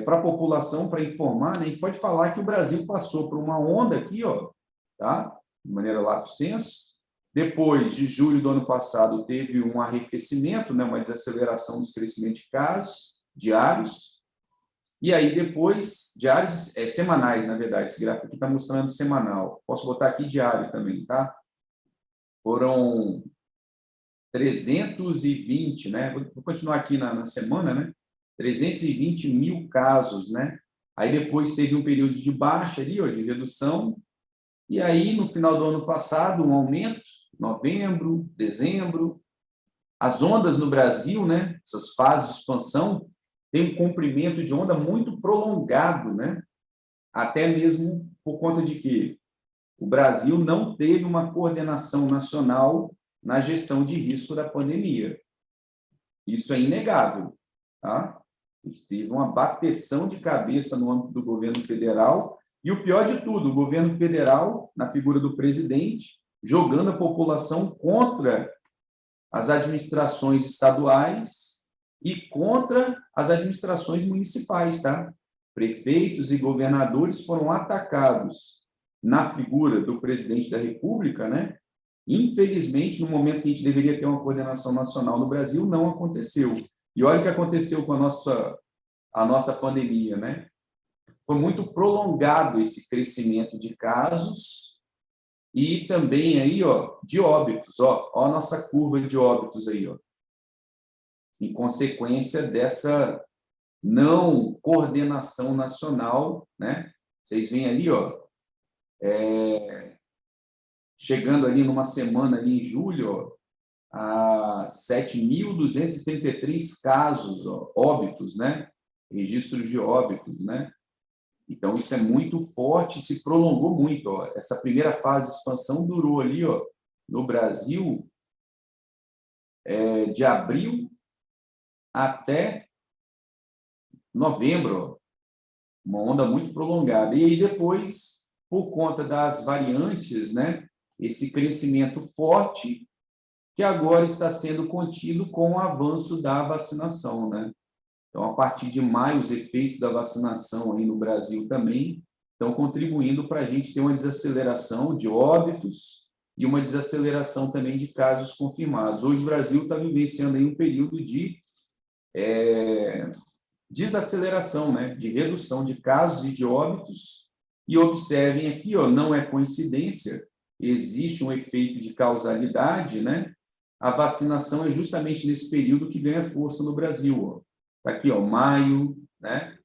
para a população, para informar, né, a gente pode falar que o Brasil passou por uma onda aqui, ó, tá? De maneira lato sensu. Depois de julho do ano passado, teve um arrefecimento, né, uma desaceleração dos crescimentos de casos diários. E aí, depois, diários semanais, na verdade, esse gráfico aqui está mostrando semanal. Posso botar aqui diário também, tá? Foram 320, né? Vou continuar aqui na semana, né? 320 mil casos, né? Aí depois teve um período de baixa ali, ó, de redução. E aí, no final do ano passado, um aumento, novembro, dezembro. As ondas no Brasil, né? Essas fases de expansão, tem um comprimento de onda muito prolongado, né? Até mesmo por conta de que o Brasil não teve uma coordenação nacional na gestão de risco da pandemia. Isso é inegável, tá? A gente teve uma bateção de cabeça no âmbito do governo federal e o pior de tudo, o governo federal, na figura do presidente, jogando a população contra as administrações estaduais e contra as administrações municipais, tá? Prefeitos e governadores foram atacados na figura do presidente da República, né? Infelizmente, no momento que a gente deveria ter uma coordenação nacional no Brasil, não aconteceu. E olha o que aconteceu com a nossa pandemia, né? Foi muito prolongado esse crescimento de casos e também aí, ó, de óbitos, ó a nossa curva de óbitos aí, ó. Em consequência dessa não coordenação nacional, né? Vocês veem ali, ó, chegando ali numa semana ali em julho, ó, a 7.233 casos, ó, óbitos, né? Registros de óbitos, né? Então, isso é muito forte, se prolongou muito, ó. Essa primeira fase de expansão durou ali, ó, no Brasil, de abril até novembro, ó. Uma onda muito prolongada. E aí, depois, por conta das variantes, né, esse crescimento forte, que agora está sendo contido com o avanço da vacinação, né? Então, a partir de maio, os efeitos da vacinação aí no Brasil também estão contribuindo para a gente ter uma desaceleração de óbitos e uma desaceleração também de casos confirmados. Hoje, o Brasil está vivenciando aí um período de desaceleração, né? De redução de casos e de óbitos. E observem aqui, ó, não é coincidência, existe um efeito de causalidade, né? A vacinação é justamente nesse período que ganha força no Brasil, ó. Está aqui, ó, maio, né?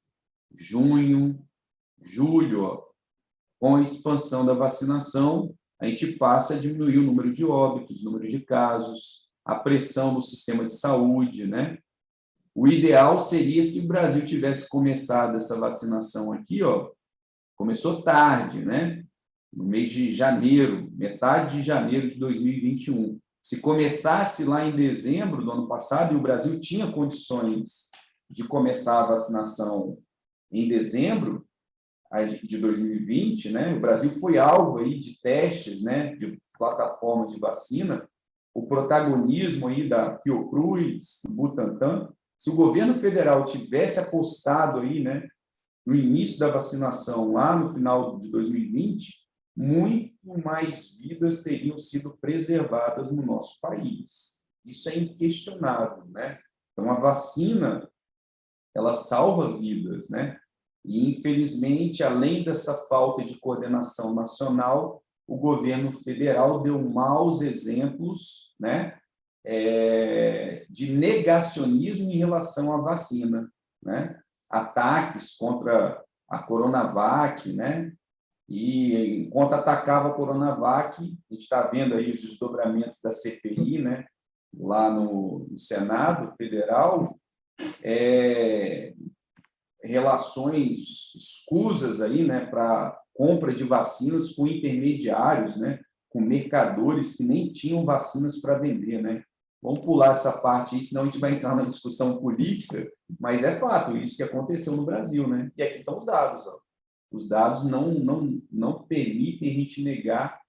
Junho, julho, ó. Com a expansão da vacinação, a gente passa a diminuir o número de óbitos, o número de casos, a pressão no sistema de saúde, né? O ideal seria se o Brasil tivesse começado essa vacinação aqui, ó, começou tarde, né? No mês de janeiro, metade de janeiro de 2021. Se começasse lá em dezembro do ano passado, e o Brasil tinha condições de começar a vacinação em dezembro de 2020, né? O Brasil foi alvo aí de testes, né, de plataformas de vacina, o protagonismo aí da Fiocruz, do Butantan. Se o governo federal tivesse apostado aí, né, no início da vacinação, lá no final de 2020, muito mais vidas teriam sido preservadas no nosso país. Isso é inquestionável, né? Então, a vacina, ela salva vidas, né? E, infelizmente, além dessa falta de coordenação nacional, o governo federal deu maus exemplos, né, de negacionismo em relação à vacina, né? Ataques contra a Coronavac, né? E, enquanto atacava a Coronavac, a gente está vendo aí os desdobramentos da CPI, né, lá no Senado Federal, relações escusas aí, né, para compra de vacinas com intermediários, né, com mercadores que nem tinham vacinas para vender, né? Vamos pular essa parte aí, senão a gente vai entrar na discussão política, mas é fato, isso que aconteceu no Brasil, né? E aqui estão os dados, ó. Os dados não permitem a gente negar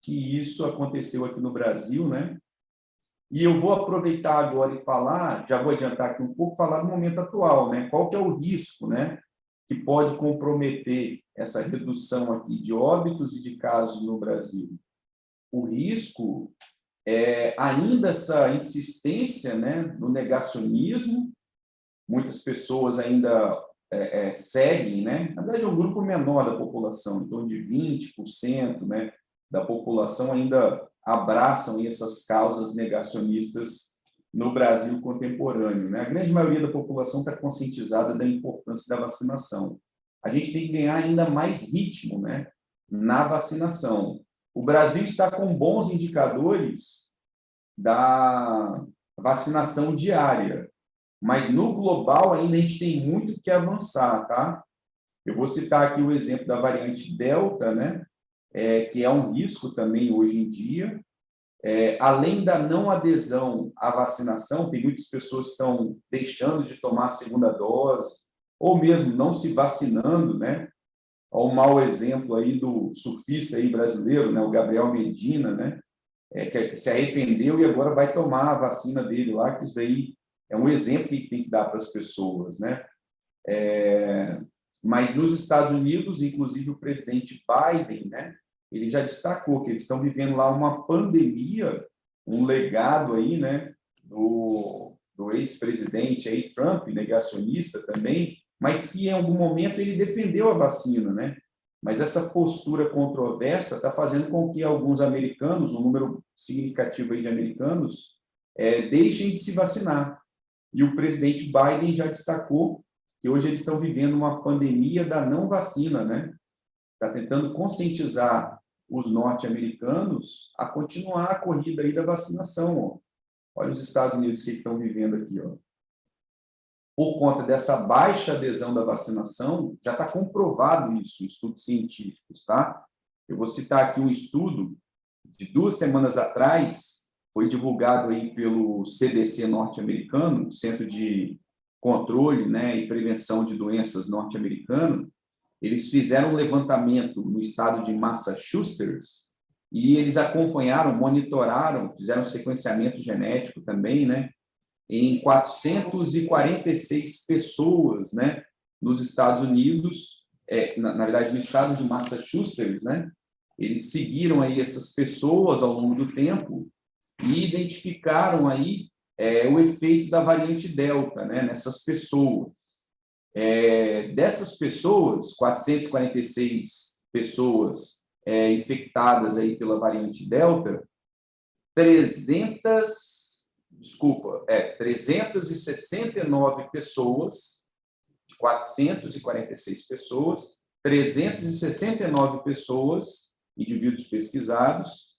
que isso aconteceu aqui no Brasil, né? E eu vou aproveitar agora e falar, já vou adiantar aqui um pouco, falar do momento atual, né? Qual que é o risco, né, que pode comprometer essa redução aqui de óbitos e de casos no Brasil? O risco é ainda essa insistência, né, no negacionismo. Muitas pessoas ainda seguem, né? Na verdade, é um grupo menor da população, em torno de 20%, né, da população ainda abraçam essas causas negacionistas no Brasil contemporâneo, né? A grande maioria da população está conscientizada da importância da vacinação. A gente tem que ganhar ainda mais ritmo, né, na vacinação. O Brasil está com bons indicadores da vacinação diária, mas no global ainda a gente tem muito que avançar, tá? Eu vou citar aqui o exemplo da variante Delta, né, que é um risco também hoje em dia. Além da não adesão à vacinação, tem muitas pessoas que estão deixando de tomar a segunda dose, ou mesmo não se vacinando, né? Olha o mau exemplo aí do surfista aí brasileiro, né, o Gabriel Medina, né, que se arrependeu e agora vai tomar a vacina dele lá, que isso daí é um exemplo que tem que dar para as pessoas, né? Mas nos Estados Unidos, inclusive o presidente Biden, né, ele já destacou que eles estão vivendo lá uma pandemia, um legado aí, né, do ex-presidente aí Trump, negacionista também, mas que em algum momento ele defendeu a vacina, né? Mas essa postura controversa está fazendo com que alguns americanos, um número significativo aí de americanos, deixem de se vacinar. E o presidente Biden já destacou que hoje eles estão vivendo uma pandemia da não vacina, né? Está tentando conscientizar os norte-americanos a continuar a corrida aí da vacinação. Ó. Olha os Estados Unidos que estão vivendo aqui, ó. Por conta dessa baixa adesão da vacinação, já está comprovado isso em estudos científicos, tá? Eu vou citar aqui um estudo de 2 semanas atrás, foi divulgado aí pelo CDC norte-americano, Centro de Controle, né, e Prevenção de Doenças norte-americano. Eles fizeram um levantamento no estado de Massachusetts e eles acompanharam, monitoraram, fizeram sequenciamento genético também, né, em 446 pessoas, né, nos Estados Unidos, na verdade, no estado de Massachusetts, né, eles seguiram aí essas pessoas ao longo do tempo e identificaram aí o efeito da variante Delta, né, nessas pessoas. Dessas pessoas, 446 pessoas infectadas aí pela variante Delta, 369 pessoas, de 446 pessoas, 369 pessoas, indivíduos pesquisados,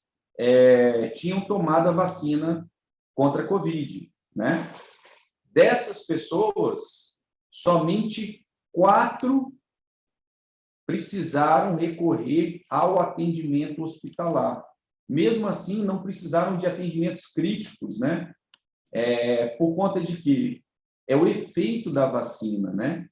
tinham tomado a vacina contra a Covid, né? Dessas pessoas, somente 4 precisaram recorrer ao atendimento hospitalar. Mesmo assim, não precisaram de atendimentos críticos, né? Por conta de que é o efeito da vacina, né?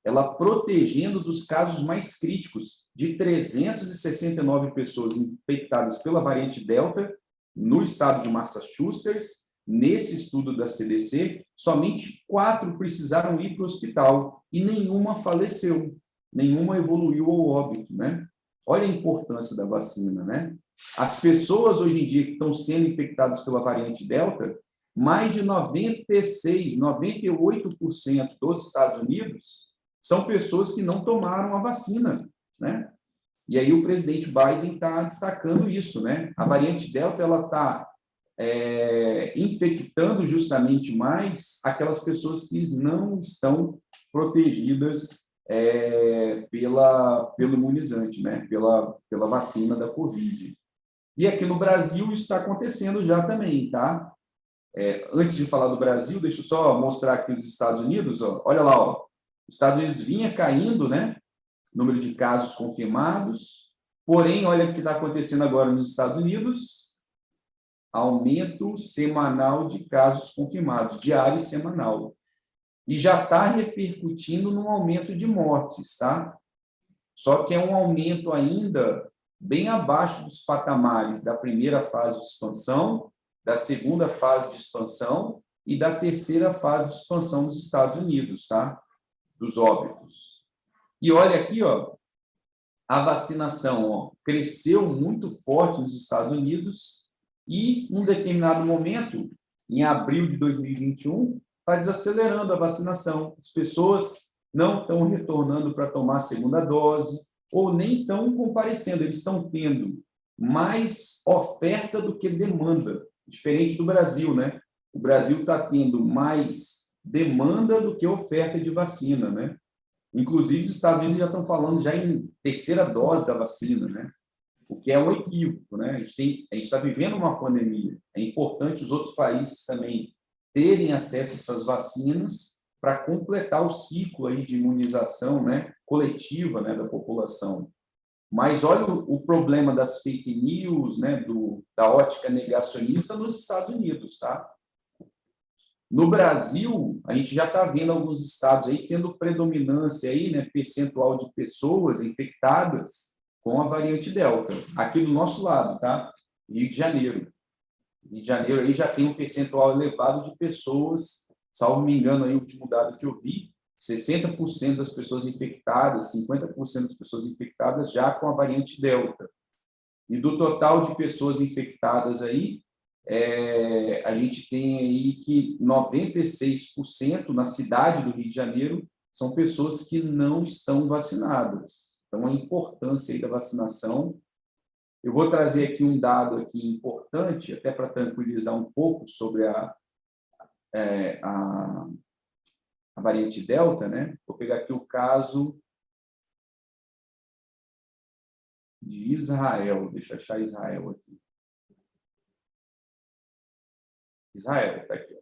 Ela protegendo dos casos mais críticos, de 369 pessoas infectadas pela variante Delta, no estado de Massachusetts, nesse estudo da CDC, somente 4 precisaram ir para o hospital e nenhuma faleceu, nenhuma evoluiu ao óbito, né? Olha a importância da vacina, né? As pessoas hoje em dia que estão sendo infectadas pela variante Delta, mais de 96%, 98% dos Estados Unidos são pessoas que não tomaram a vacina, né? E aí o presidente Biden está destacando isso, né? A variante Delta, ela está infectando justamente mais aquelas pessoas que não estão protegidas pelo imunizante, né? Pela vacina da Covid. E aqui no Brasil isso está acontecendo já também, tá? Antes de falar do Brasil, deixa eu só mostrar aqui os Estados Unidos, ó. Olha lá, ó. Os Estados Unidos vinha caindo, né? Número de casos confirmados, porém, olha o que está acontecendo agora nos Estados Unidos, aumento semanal de casos confirmados, diário e semanal. E já está repercutindo no aumento de mortes, tá? Só que é um aumento ainda bem abaixo dos patamares da primeira fase de expansão, da segunda fase de expansão e da terceira fase de expansão dos Estados Unidos, tá? Dos óbitos. E olha aqui, ó, a vacinação, ó, cresceu muito forte nos Estados Unidos e, num determinado momento, em abril de 2021, está desacelerando a vacinação. As pessoas não estão retornando para tomar a segunda dose ou nem estão comparecendo. Eles estão tendo mais oferta do que demanda, diferente do Brasil, né? O Brasil está tendo mais demanda do que oferta de vacina, né? Inclusive, os Estados Unidos já estão falando já em terceira dose da vacina, né? O que é um equívoco, né? A gente está vivendo uma pandemia. É importante os outros países também terem acesso a essas vacinas para completar o ciclo aí de imunização, né, coletiva, né, da população. Mas olha o problema das fake news, né, da ótica negacionista nos Estados Unidos, tá? No Brasil, a gente já está vendo alguns estados aí tendo predominância aí, né, percentual de pessoas infectadas com a variante Delta, aqui do nosso lado, tá? Rio de Janeiro. Rio de Janeiro aí já tem um percentual elevado de pessoas, salvo me engano, aí o último dado que eu vi, 60% das pessoas infectadas, 50% das pessoas infectadas já com a variante Delta. E do total de pessoas infectadas aí, a gente tem aí que 96% na cidade do Rio de Janeiro são pessoas que não estão vacinadas. Então, a importância aí da vacinação. Eu vou trazer aqui um dado aqui importante, até para tranquilizar um pouco sobre a variante Delta, né? Vou pegar aqui o caso de Israel. Deixa eu achar Israel aqui. Israel, está aqui.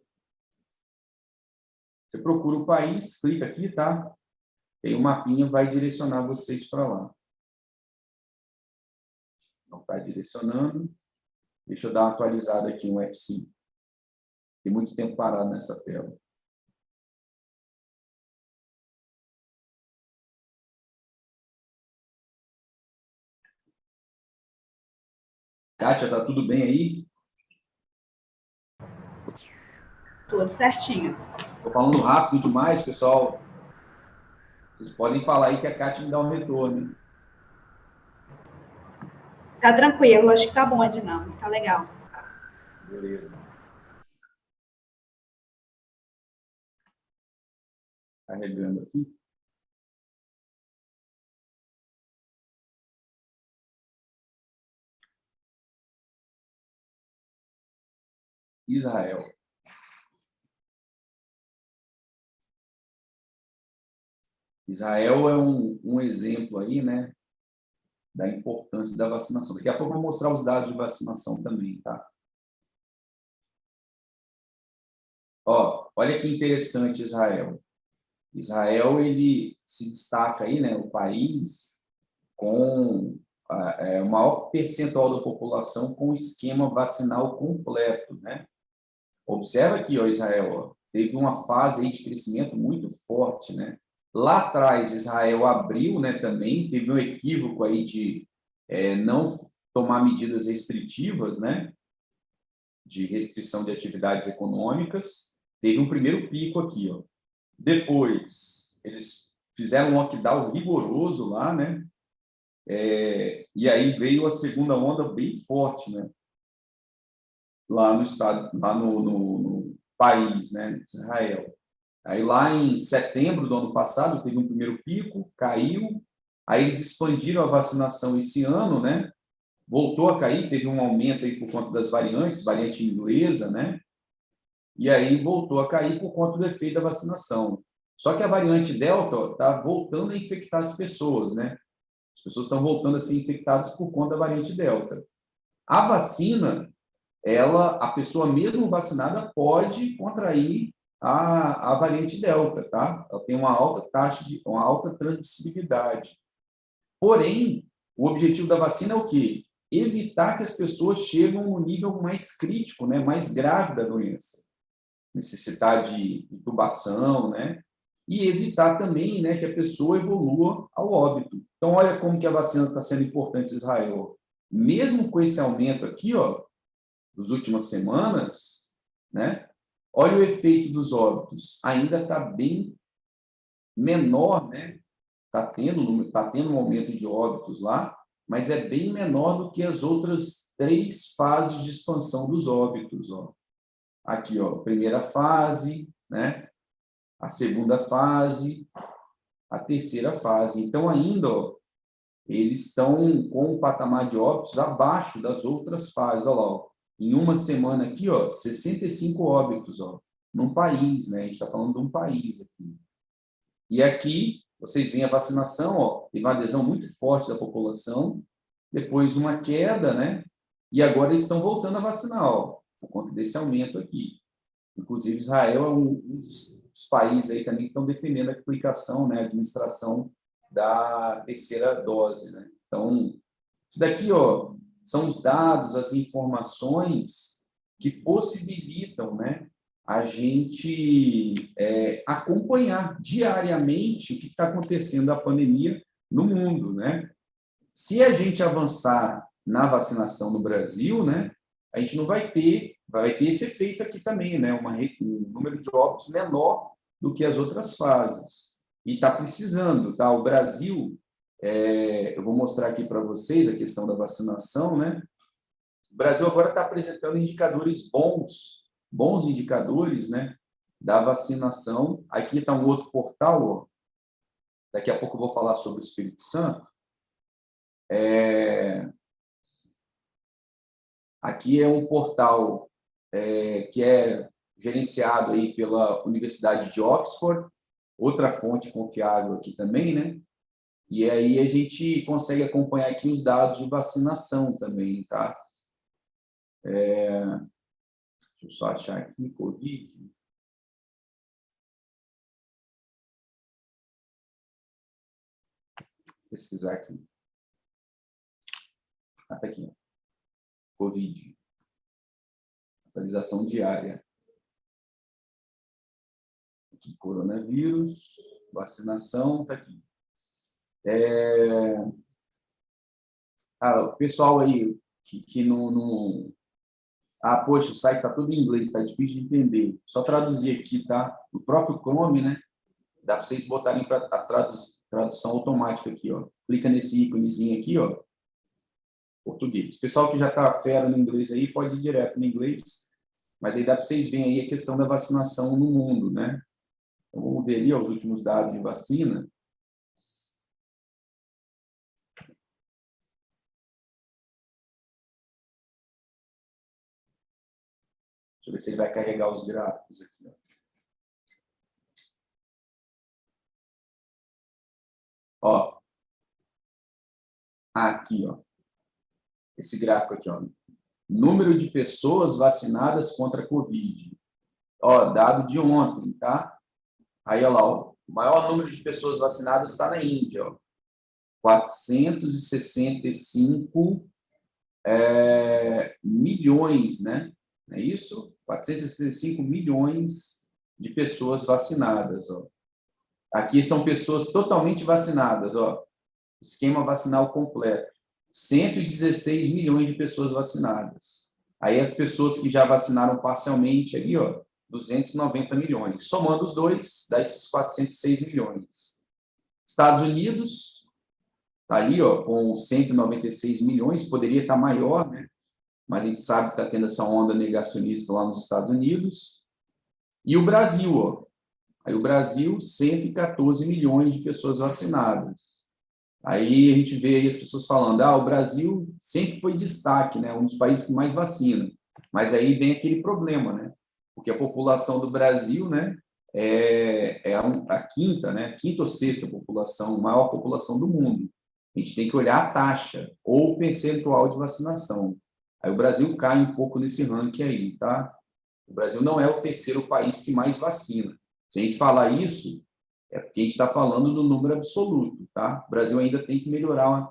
Você procura o país, clica aqui, tá? Tem um mapinha, vai direcionar vocês para lá. Não está direcionando. Deixa eu dar uma atualizada aqui no F5. Tem muito tempo parado nessa tela. Kátia, está tudo bem aí? Tudo certinho. Estou falando rápido demais, pessoal. Vocês podem falar aí que a Kátia me dá um retorno. Tá tranquilo, acho que tá bom a dinâmica, tá legal. Beleza. Carregando aqui. Israel. Israel é um exemplo aí, né, da importância da vacinação. Daqui a pouco eu vou mostrar os dados de vacinação também, tá? Ó, olha que interessante Israel. Israel, ele se destaca aí, né, o país com o maior percentual da população com esquema vacinal completo, né? Observa aqui, ó, Israel, ó, teve uma fase aí de crescimento muito forte, né? Lá atrás, Israel abriu, né, também, teve um equívoco aí de não tomar medidas restritivas, né, de restrição de atividades econômicas. Teve um primeiro pico aqui, ó. Depois, eles fizeram um lockdown rigoroso lá, né? E aí veio a segunda onda bem forte, né? Lá no estado, lá no país, né? Israel. Aí lá em setembro do ano passado teve um primeiro pico, caiu. Aí eles expandiram a vacinação esse ano, né? Voltou a cair, teve um aumento aí por conta das variantes, variante inglesa, né? E aí voltou a cair por conta do efeito da vacinação. Só que a variante Delta está voltando a infectar as pessoas, né? As pessoas estão voltando a ser infectadas por conta da variante Delta. A vacina, a pessoa mesmo vacinada pode contrair a variante Delta, tá? Ela tem uma alta taxa uma alta transmissibilidade. Porém, o objetivo da vacina é o quê? Evitar que as pessoas cheguem no nível mais crítico, né? Mais grave da doença. Necessitar de intubação, né? E evitar também, né, que a pessoa evolua ao óbito. Então, olha como que a vacina está sendo importante em Israel. Mesmo com esse aumento aqui, ó, das últimas semanas, né? Olha o efeito dos óbitos. Ainda está bem menor, né? Está tendo um aumento de óbitos lá, mas é bem menor do que as outras 3 fases de expansão dos óbitos, ó. Aqui, ó, primeira fase, né? A segunda fase, a terceira fase. Então, ainda, ó, eles estão com um patamar de óbitos abaixo das outras fases. Olha lá, ó. Em uma semana aqui, ó, 65 óbitos, ó, num país, né? A gente está falando de um país aqui. E aqui, vocês veem a vacinação, ó, teve uma adesão muito forte da população, depois uma queda, né? E agora eles estão voltando a vacinar, ó, por conta desse aumento aqui. Inclusive, Israel é um dos países aí também que estão defendendo a aplicação, né, a administração da terceira dose, né? Então, isso daqui, ó, são os dados, as informações que possibilitam, né, a gente acompanhar diariamente o que está acontecendo da pandemia no mundo, né? Se a gente avançar na vacinação no Brasil, né, a gente não vai ter esse efeito aqui também, né? Um número de óbitos menor do que as outras fases. E está precisando, tá? O Brasil, eu vou mostrar aqui para vocês a questão da vacinação, né? O Brasil agora está apresentando indicadores bons indicadores, né? Da vacinação. Aqui está um outro portal, ó. Daqui a pouco eu vou falar sobre o Espírito Santo. Aqui é um portal que é gerenciado aí pela Universidade de Oxford, outra fonte confiável aqui também, né? E aí a gente consegue acompanhar aqui os dados de vacinação também, tá? Deixa eu só achar aqui, Covid. Vou pesquisar aqui. Tá aqui, ó. Covid. Atualização diária. Aqui, coronavírus, vacinação, tá aqui. O pessoal aí que não... poxa, o site está todo em inglês, está difícil de entender. Só traduzir aqui, tá? No próprio Chrome, né? Dá para vocês botarem para a tradução automática aqui, ó. Clica nesse íconezinho aqui, ó. Português. O pessoal que já está fera no inglês aí pode ir direto no inglês, mas aí dá para vocês verem aí a questão da vacinação no mundo, né? Então, vamos ver ali ó, os últimos dados de vacina. Deixa eu ver se ele vai carregar os gráficos aqui. Ó. Aqui, ó. Esse gráfico aqui, ó. Número de pessoas vacinadas contra a Covid. Ó, dado de ontem, tá? Aí, olha lá, ó, o maior número de pessoas vacinadas está na Índia, ó. 465 milhões, né? Não é isso? 465 milhões de pessoas vacinadas, ó. Aqui são pessoas totalmente vacinadas, ó. Esquema vacinal completo. 116 milhões de pessoas vacinadas. Aí as pessoas que já vacinaram parcialmente, aí, ó, 290 milhões. Somando os dois, dá esses 406 milhões. Estados Unidos, tá ali, ó, com 196 milhões, poderia estar maior, né? Mas a gente sabe que está tendo essa onda negacionista lá nos Estados Unidos. E o Brasil, ó. Aí o Brasil, 114 milhões de pessoas vacinadas. Aí a gente vê aí as pessoas falando, o Brasil sempre foi destaque, né? Um dos países que mais vacina. Mas aí vem aquele problema, né? Porque a população do Brasil, né, a quinta, né, quinta ou sexta população, maior população do mundo. A gente tem que olhar a taxa ou o percentual de vacinação. Aí o Brasil cai um pouco nesse ranking aí, tá? O Brasil não é o terceiro país que mais vacina. Se a gente falar isso, é porque a gente está falando do número absoluto, tá? O Brasil ainda tem que melhorar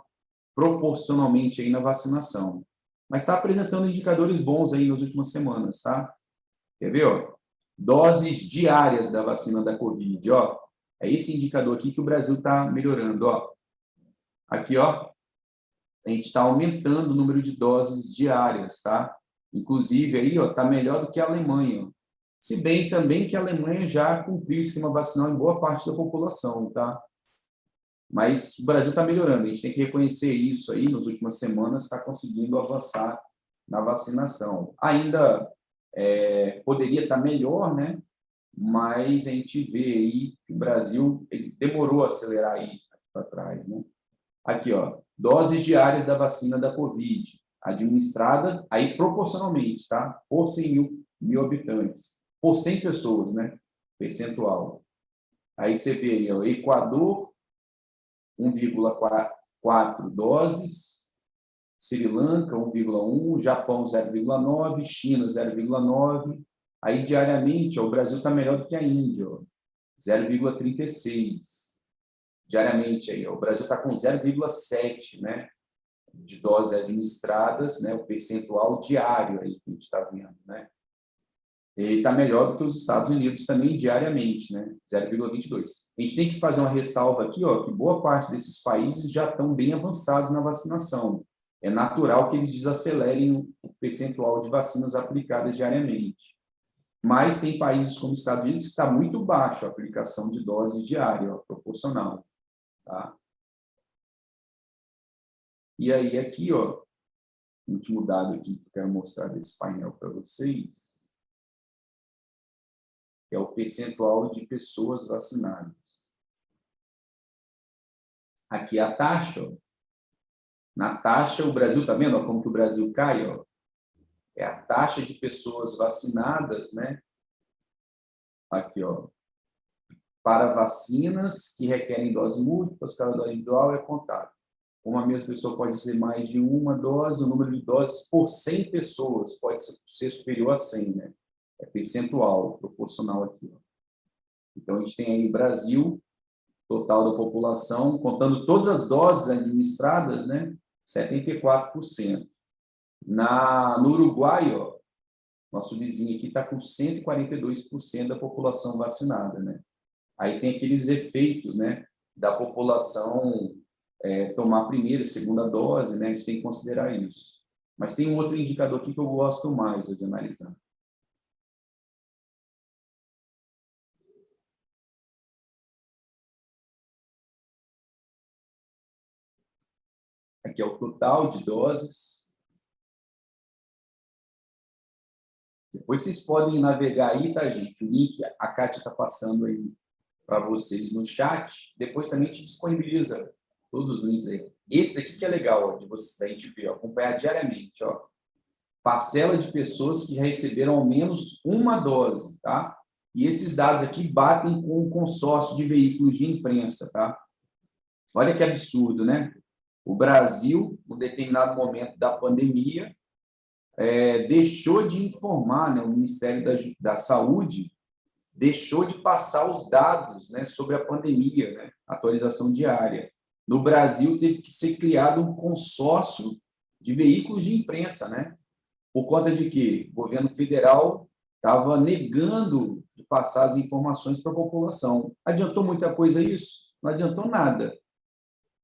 proporcionalmente aí na vacinação. Mas está apresentando indicadores bons aí nas últimas semanas, tá? Quer ver, ó? Doses diárias da vacina da Covid, ó. É esse indicador aqui que o Brasil está melhorando, ó. Aqui, ó. A gente está aumentando o número de doses diárias, tá? Inclusive, aí, ó, está melhor do que a Alemanha, ó. Se bem também que a Alemanha já cumpriu o esquema vacinal em boa parte da população, tá? Mas o Brasil está melhorando, a gente tem que reconhecer isso aí, nas últimas semanas, está conseguindo avançar na vacinação. Ainda poderia estar melhor, né? Mas a gente vê aí que o Brasil ele demorou a acelerar aí para trás, né? Aqui, ó, doses diárias da vacina da Covid, administrada aí proporcionalmente, tá? Por 100 mil habitantes. Por 100 pessoas, né? Percentual. Aí você vê aí, ó, Equador, 1,4 doses, Sri Lanka, 1,1, Japão, 0,9, China, 0,9. Aí, diariamente, ó, o Brasil está melhor do que a Índia, 0,36. Diariamente, aí, ó, o Brasil está com 0,7, né? De doses administradas, né? O percentual diário aí que a gente está vendo, né? Ele está melhor do que os Estados Unidos também diariamente, né? 0,22. A gente tem que fazer uma ressalva aqui, ó, que boa parte desses países já estão bem avançados na vacinação. É natural que eles desacelerem o percentual de vacinas aplicadas diariamente. Mas tem países como os Estados Unidos que está muito baixo a aplicação de doses diária, ó, proporcional. Tá? E aí, aqui, ó, o último dado aqui que eu quero mostrar desse painel para vocês, que é o percentual de pessoas vacinadas. Aqui a taxa, ó. Na taxa, o Brasil, está vendo ó, como que o Brasil cai? Ó? É a taxa de pessoas vacinadas, né? Aqui, ó. Para vacinas que requerem doses múltiplas, cada dose individual é contada. Uma mesma pessoa pode ser mais de uma dose, o número de doses por 100 pessoas pode ser superior a 100, né? É percentual, proporcional aqui. Ó. Então, a gente tem aí Brasil, total da população, contando todas as doses administradas, né? 74%. No Uruguai, ó, nosso vizinho aqui está com 142% da população vacinada, né? Aí tem aqueles efeitos, né? Da população tomar a primeira, segunda dose, né? A gente tem que considerar isso. Mas tem um outro indicador aqui que eu gosto mais de analisar. Aqui é o total de doses. Depois vocês podem navegar aí, tá, gente? O link, a Kátia está passando aí para vocês no chat. Depois também te disponibiliza todos os links aí. Esse daqui que é legal, ó, de você, da gente ver, ó, acompanhar diariamente, ó. Parcela de pessoas que receberam ao menos uma dose, tá? E esses dados aqui batem com o consórcio de veículos de imprensa, tá? Olha que absurdo, né? O Brasil, num determinado momento da pandemia, deixou de informar, né, o Ministério da Saúde deixou de passar os dados, né, sobre a pandemia, né, atualização diária. No Brasil, teve que ser criado um consórcio de veículos de imprensa, né, por conta de que o governo federal estava negando de passar as informações para a população. Adiantou muita coisa isso? Não adiantou nada.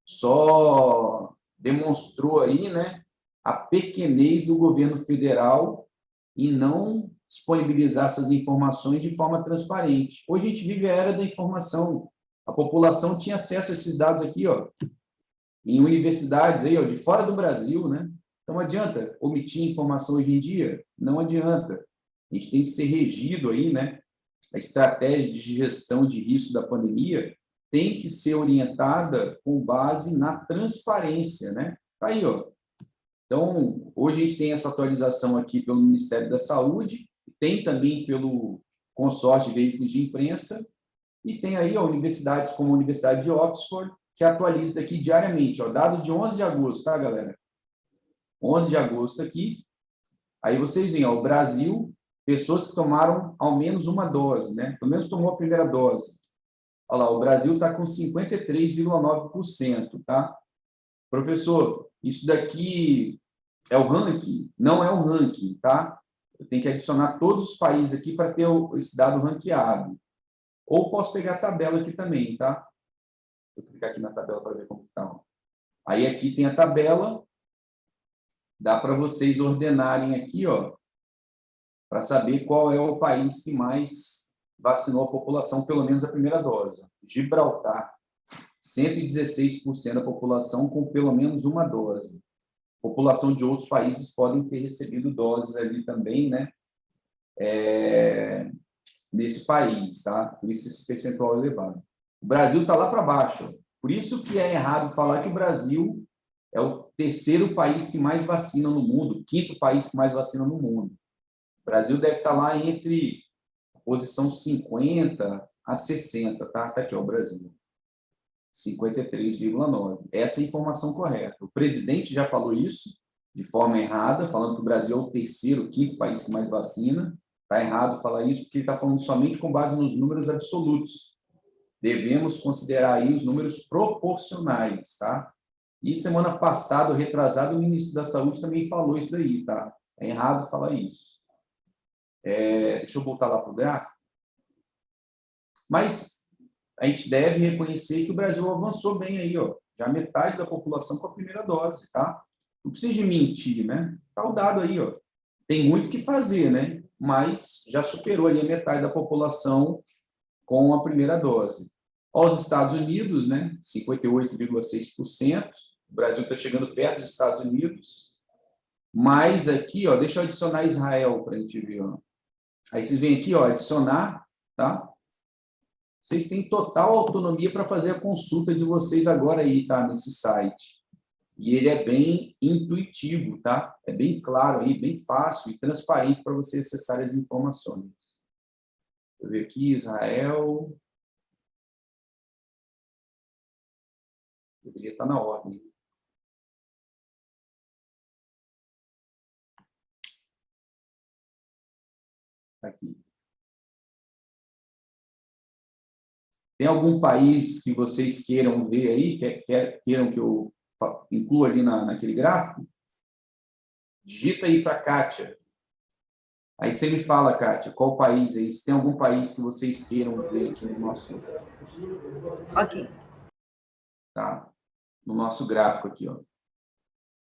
Só demonstrou aí, né, a pequenez do governo federal em não disponibilizar essas informações de forma transparente. Hoje a gente vive a era da informação. A população tinha acesso a esses dados aqui, ó, em universidades aí, ó, de fora do Brasil, né? Então, adianta omitir informação hoje em dia? Não adianta. A gente tem que ser regido aí, né? A estratégia de gestão de risco da pandemia tem que ser orientada com base na transparência, né? Tá aí, ó. Então, hoje a gente tem essa atualização aqui pelo Ministério da Saúde, tem também pelo consórcio de veículos de imprensa, e tem aí ó, universidades como a Universidade de Oxford, que atualiza aqui diariamente, ó, dado de 11 de agosto, tá, galera? 11 de agosto aqui, aí vocês veem, ó, o Brasil, pessoas que tomaram ao menos uma dose, né? Pelo menos tomou a primeira dose. Olha lá, o Brasil está com 53,9%, tá? Professor, isso daqui é o ranking? Não é o ranking, tá? Eu tenho que adicionar todos os países aqui para ter esse dado ranqueado. Ou posso pegar a tabela aqui também, tá? Vou clicar aqui na tabela para ver como está. Aí aqui tem a tabela. Dá para vocês ordenarem aqui, ó, para saber qual é o país que mais vacinou a população, pelo menos a primeira dose. Gibraltar, 116% da população com pelo menos uma dose. População de outros países podem ter recebido doses ali também, né? Nesse país, tá? Por isso esse percentual é elevado. O Brasil está lá para baixo. Por isso que é errado falar que o Brasil é o terceiro país que mais vacina no mundo, o quinto país que mais vacina no mundo. O Brasil deve estar lá entre a posição 50 a 60, tá? Tá aqui, ó, o Brasil. 53,9. Essa é a informação correta. O presidente já falou isso de forma errada, falando que o Brasil é o terceiro, quinto país que mais vacina. Está errado falar isso, porque ele está falando somente com base nos números absolutos. Devemos considerar aí os números proporcionais, tá? E semana passada, retrasado, o ministro da Saúde também falou isso daí, tá? É errado falar isso. Deixa eu voltar lá para o gráfico. Mas a gente deve reconhecer que o Brasil avançou bem aí, ó. Já metade da população com a primeira dose, tá? Não precisa de mentir, né? Tá o dado aí, ó. Tem muito o que fazer, né? Mas já superou ali a metade da população com a primeira dose. Aos Estados Unidos, né? 58,6%. O Brasil está chegando perto dos Estados Unidos. Mas aqui, ó, deixa eu adicionar Israel para a gente ver, ó. Aí vocês vêm aqui, ó, adicionar, tá? Vocês têm total autonomia para fazer a consulta de vocês agora aí, tá? Nesse site. E ele é bem intuitivo, tá? É bem claro aí, bem fácil e transparente para você acessar as informações. Deixa eu ver aqui, Israel. Deveria estar na ordem. Aqui. Tem algum país que vocês queiram ver aí, queiram que eu inclua ali naquele gráfico? Digita aí para a Kátia. Aí você me fala, Kátia, qual país aí? Se tem algum país que vocês queiram ver aqui no nosso... Ok. Tá? No nosso gráfico aqui, ó.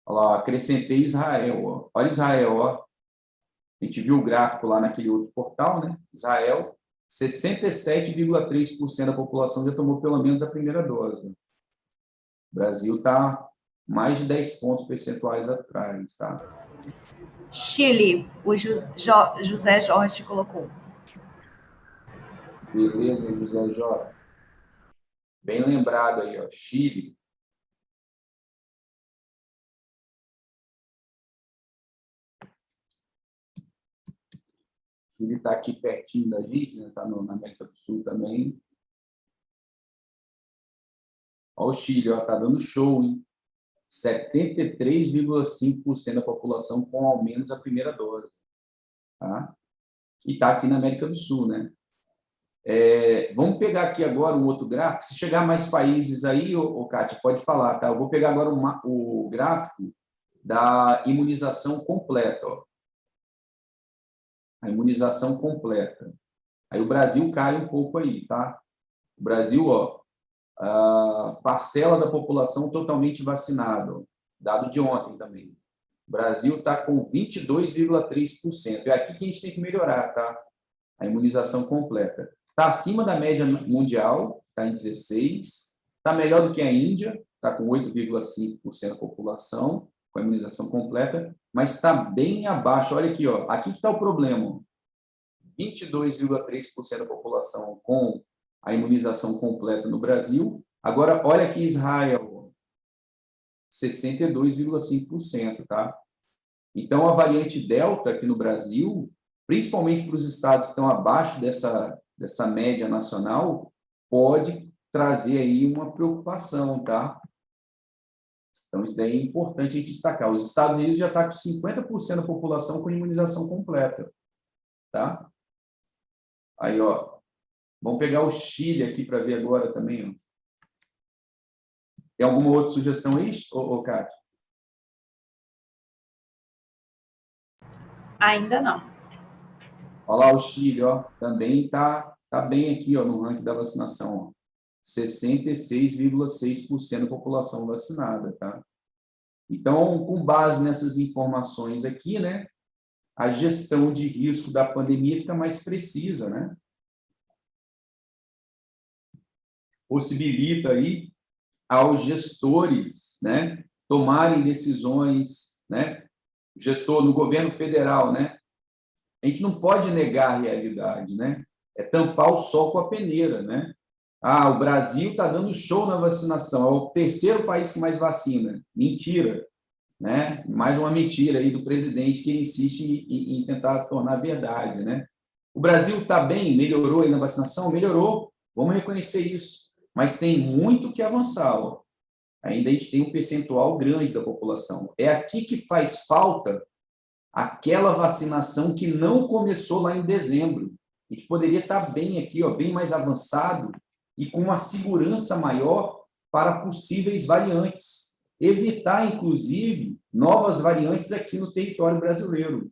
Olha lá, acrescentei Israel, ó. Olha Israel, ó. A gente viu o gráfico lá naquele outro portal, né? Israel, 67,3% da população já tomou pelo menos a primeira dose. Né? O Brasil está mais de 10 pontos percentuais atrás, tá? Chile, o José Jorge colocou. Beleza, José Jorge. Bem lembrado aí, ó. Chile. Chile está aqui pertinho da gente, né? Está na América do Sul também. Olha o Chile, ó, tá dando show, hein? 73,5% da população com ao menos a primeira dose. Tá? E está aqui na América do Sul, né? Vamos pegar aqui agora um outro gráfico. Se chegar mais países aí, Kátia, pode falar, tá? Eu vou pegar agora o gráfico da imunização completa. Ó. A imunização completa. Aí o Brasil cai um pouco aí, tá? O Brasil, ó, a parcela da população totalmente vacinada, ó, dado de ontem também. O Brasil está com 22,3%. É aqui que a gente tem que melhorar, tá? A imunização completa. Está acima da média mundial, está em 16%. Está melhor do que a Índia, está com 8,5% da população com a imunização completa, mas está bem abaixo. Olha aqui, ó. Aqui que está o problema. 22,3% da população com a imunização completa no Brasil. Agora, olha aqui Israel, 62,5%, tá? Então, a variante Delta aqui no Brasil, principalmente para os estados que estão abaixo dessa média nacional, pode trazer aí uma preocupação, tá? Então, isso daí é importante a gente destacar. Os Estados Unidos já está com 50% da população com imunização completa, tá? Aí, ó, vamos pegar o Chile aqui para ver agora também, ó. Tem alguma outra sugestão aí, Kátia? Ainda não. Olha lá o Chile, ó, também tá bem aqui, ó, no ranking da vacinação, ó. 66,6% da população vacinada, tá? Então, com base nessas informações aqui, né, a gestão de risco da pandemia fica mais precisa, né? Possibilita aí aos gestores, né, tomarem decisões, né? Gestor no governo federal, né? A gente não pode negar a realidade, né? É tampar o sol com a peneira, né? O Brasil está dando show na vacinação, é o terceiro país que mais vacina. Mentira, né? Mais uma mentira aí do presidente que insiste em tentar tornar verdade, né? O Brasil está bem, melhorou aí na vacinação? Melhorou, vamos reconhecer isso, mas tem muito que avançar, ó. Ainda a gente tem um percentual grande da população. É aqui que faz falta aquela vacinação que não começou lá em dezembro. A gente poderia estar bem aqui, ó, bem mais avançado e com uma segurança maior para possíveis variantes. Evitar, inclusive, novas variantes aqui no território brasileiro.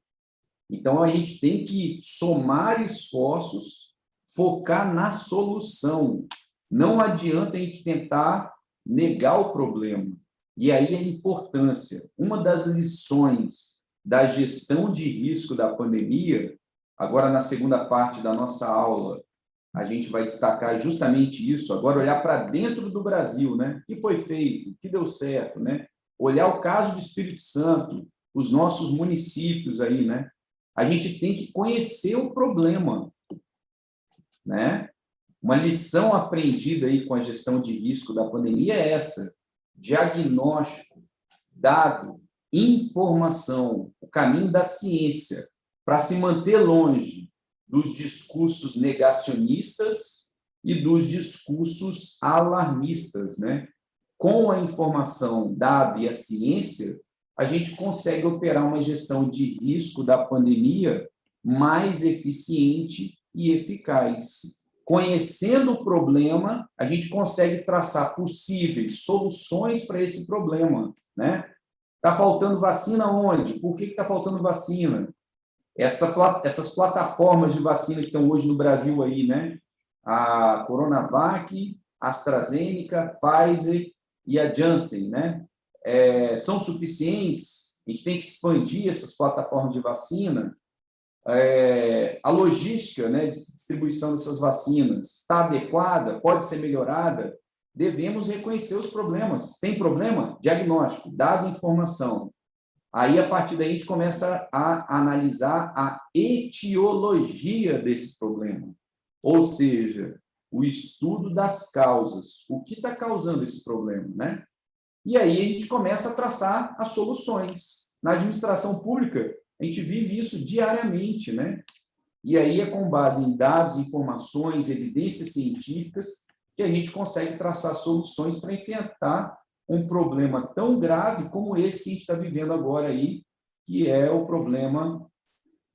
Então, a gente tem que somar esforços, focar na solução. Não adianta a gente tentar negar o problema. E aí a importância. Uma das lições da gestão de risco da pandemia, agora na segunda parte da nossa aula, a gente vai destacar justamente isso, agora olhar para dentro do Brasil, né? O que foi feito, o que deu certo, né? Olhar o caso do Espírito Santo, os nossos municípios aí, né? A gente tem que conhecer o problema, né? Uma lição aprendida aí com a gestão de risco da pandemia é essa: diagnóstico, dado, informação, o caminho da ciência, para se manter longe dos discursos negacionistas e dos discursos alarmistas, né? Com a informação dada e a ciência, a gente consegue operar uma gestão de risco da pandemia mais eficiente e eficaz. Conhecendo o problema, a gente consegue traçar possíveis soluções para esse problema, né? Está faltando vacina onde? Por que está faltando vacina? Essas plataformas de vacina que estão hoje no Brasil aí, né? A Coronavac, AstraZeneca, Pfizer e a Janssen, né? São suficientes? A gente tem que expandir essas plataformas de vacina. A logística, né, de distribuição dessas vacinas está adequada? Pode ser melhorada? Devemos reconhecer os problemas. Tem problema? Diagnóstico, dado, informação. Aí, a partir daí, a gente começa a analisar a etiologia desse problema, ou seja, o estudo das causas. O que está causando esse problema, né? E aí a gente começa a traçar as soluções. Na administração pública, a gente vive isso diariamente, né? E aí é com base em dados, informações, evidências científicas que a gente consegue traçar soluções para enfrentar um problema tão grave como esse que a gente está vivendo agora aí, que é o problema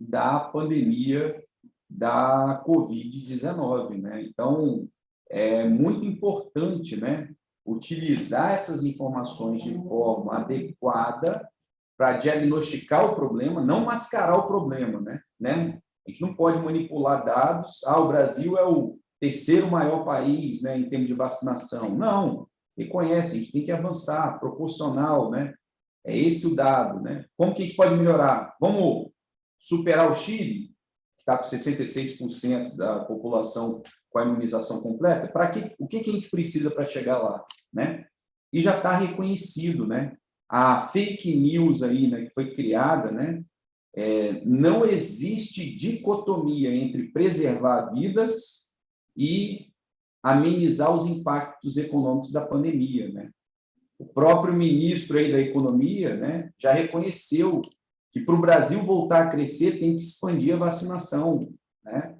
da pandemia da Covid-19, né? Então, é muito importante, né, utilizar essas informações de forma adequada para diagnosticar o problema, não mascarar o problema, né? A gente não pode manipular dados. O Brasil é o terceiro maior país, né, em termos de vacinação. Não, reconhece, a gente tem que avançar, proporcional, né? É esse o dado, né? Como que a gente pode melhorar? Vamos superar o Chile, que está com 66% da população com a imunização completa? O que a gente precisa para chegar lá, né? E já está reconhecido, né? A fake news aí, né, que foi criada, né? Não existe dicotomia entre preservar vidas e amenizar os impactos econômicos da pandemia, né? O próprio ministro aí da Economia, né, já reconheceu que para o Brasil voltar a crescer tem que expandir a vacinação, né?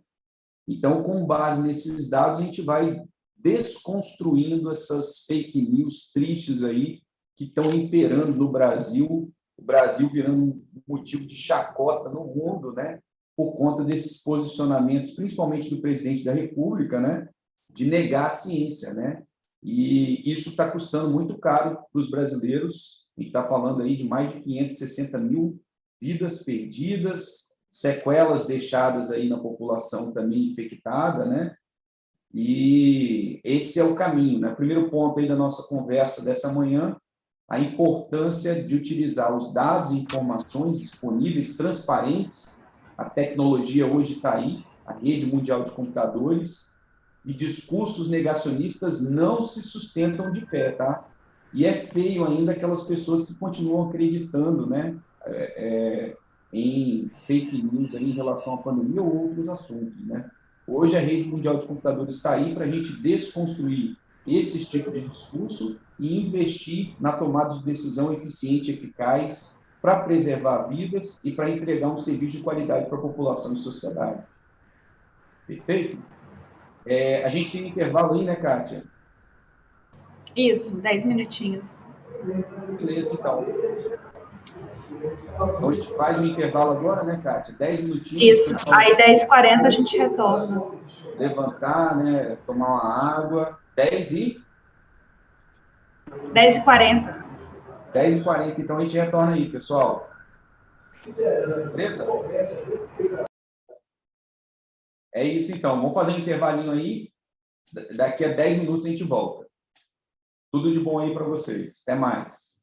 Então, com base nesses dados, a gente vai desconstruindo essas fake news tristes aí que estão imperando no Brasil, o Brasil virando um motivo de chacota no mundo, né? Por conta desses posicionamentos, principalmente do presidente da República, né? De negar a ciência, né? E isso está custando muito caro para os brasileiros. A gente está falando aí de mais de 560 mil vidas perdidas, sequelas deixadas aí na população também infectada, né? E esse é o caminho, né? Primeiro ponto aí da nossa conversa dessa manhã, a importância de utilizar os dados e informações disponíveis, transparentes. A tecnologia hoje está aí, a rede mundial de computadores, e discursos negacionistas não se sustentam de pé, tá? E é feio ainda aquelas pessoas que continuam acreditando, né, em fake news aí em relação à pandemia ou outros assuntos, né? Hoje a rede mundial de computadores está aí para a gente desconstruir esses tipos de discurso e investir na tomada de decisão eficiente e eficaz para preservar vidas e para entregar um serviço de qualidade para a população e sociedade. Perfeito? A gente tem um intervalo aí, né, Kátia? Isso, 10 minutinhos. Beleza, então. Então, a gente faz um intervalo agora, né, Kátia? 10 minutinhos. Isso, aí 10h40 a gente retorna. Levantar, né, tomar uma água. 10h40. 10h40, então a gente retorna aí, pessoal. Beleza? É isso, então. Vamos fazer um intervalinho aí. Daqui a 10 minutos a gente volta. Tudo de bom aí para vocês. Até mais.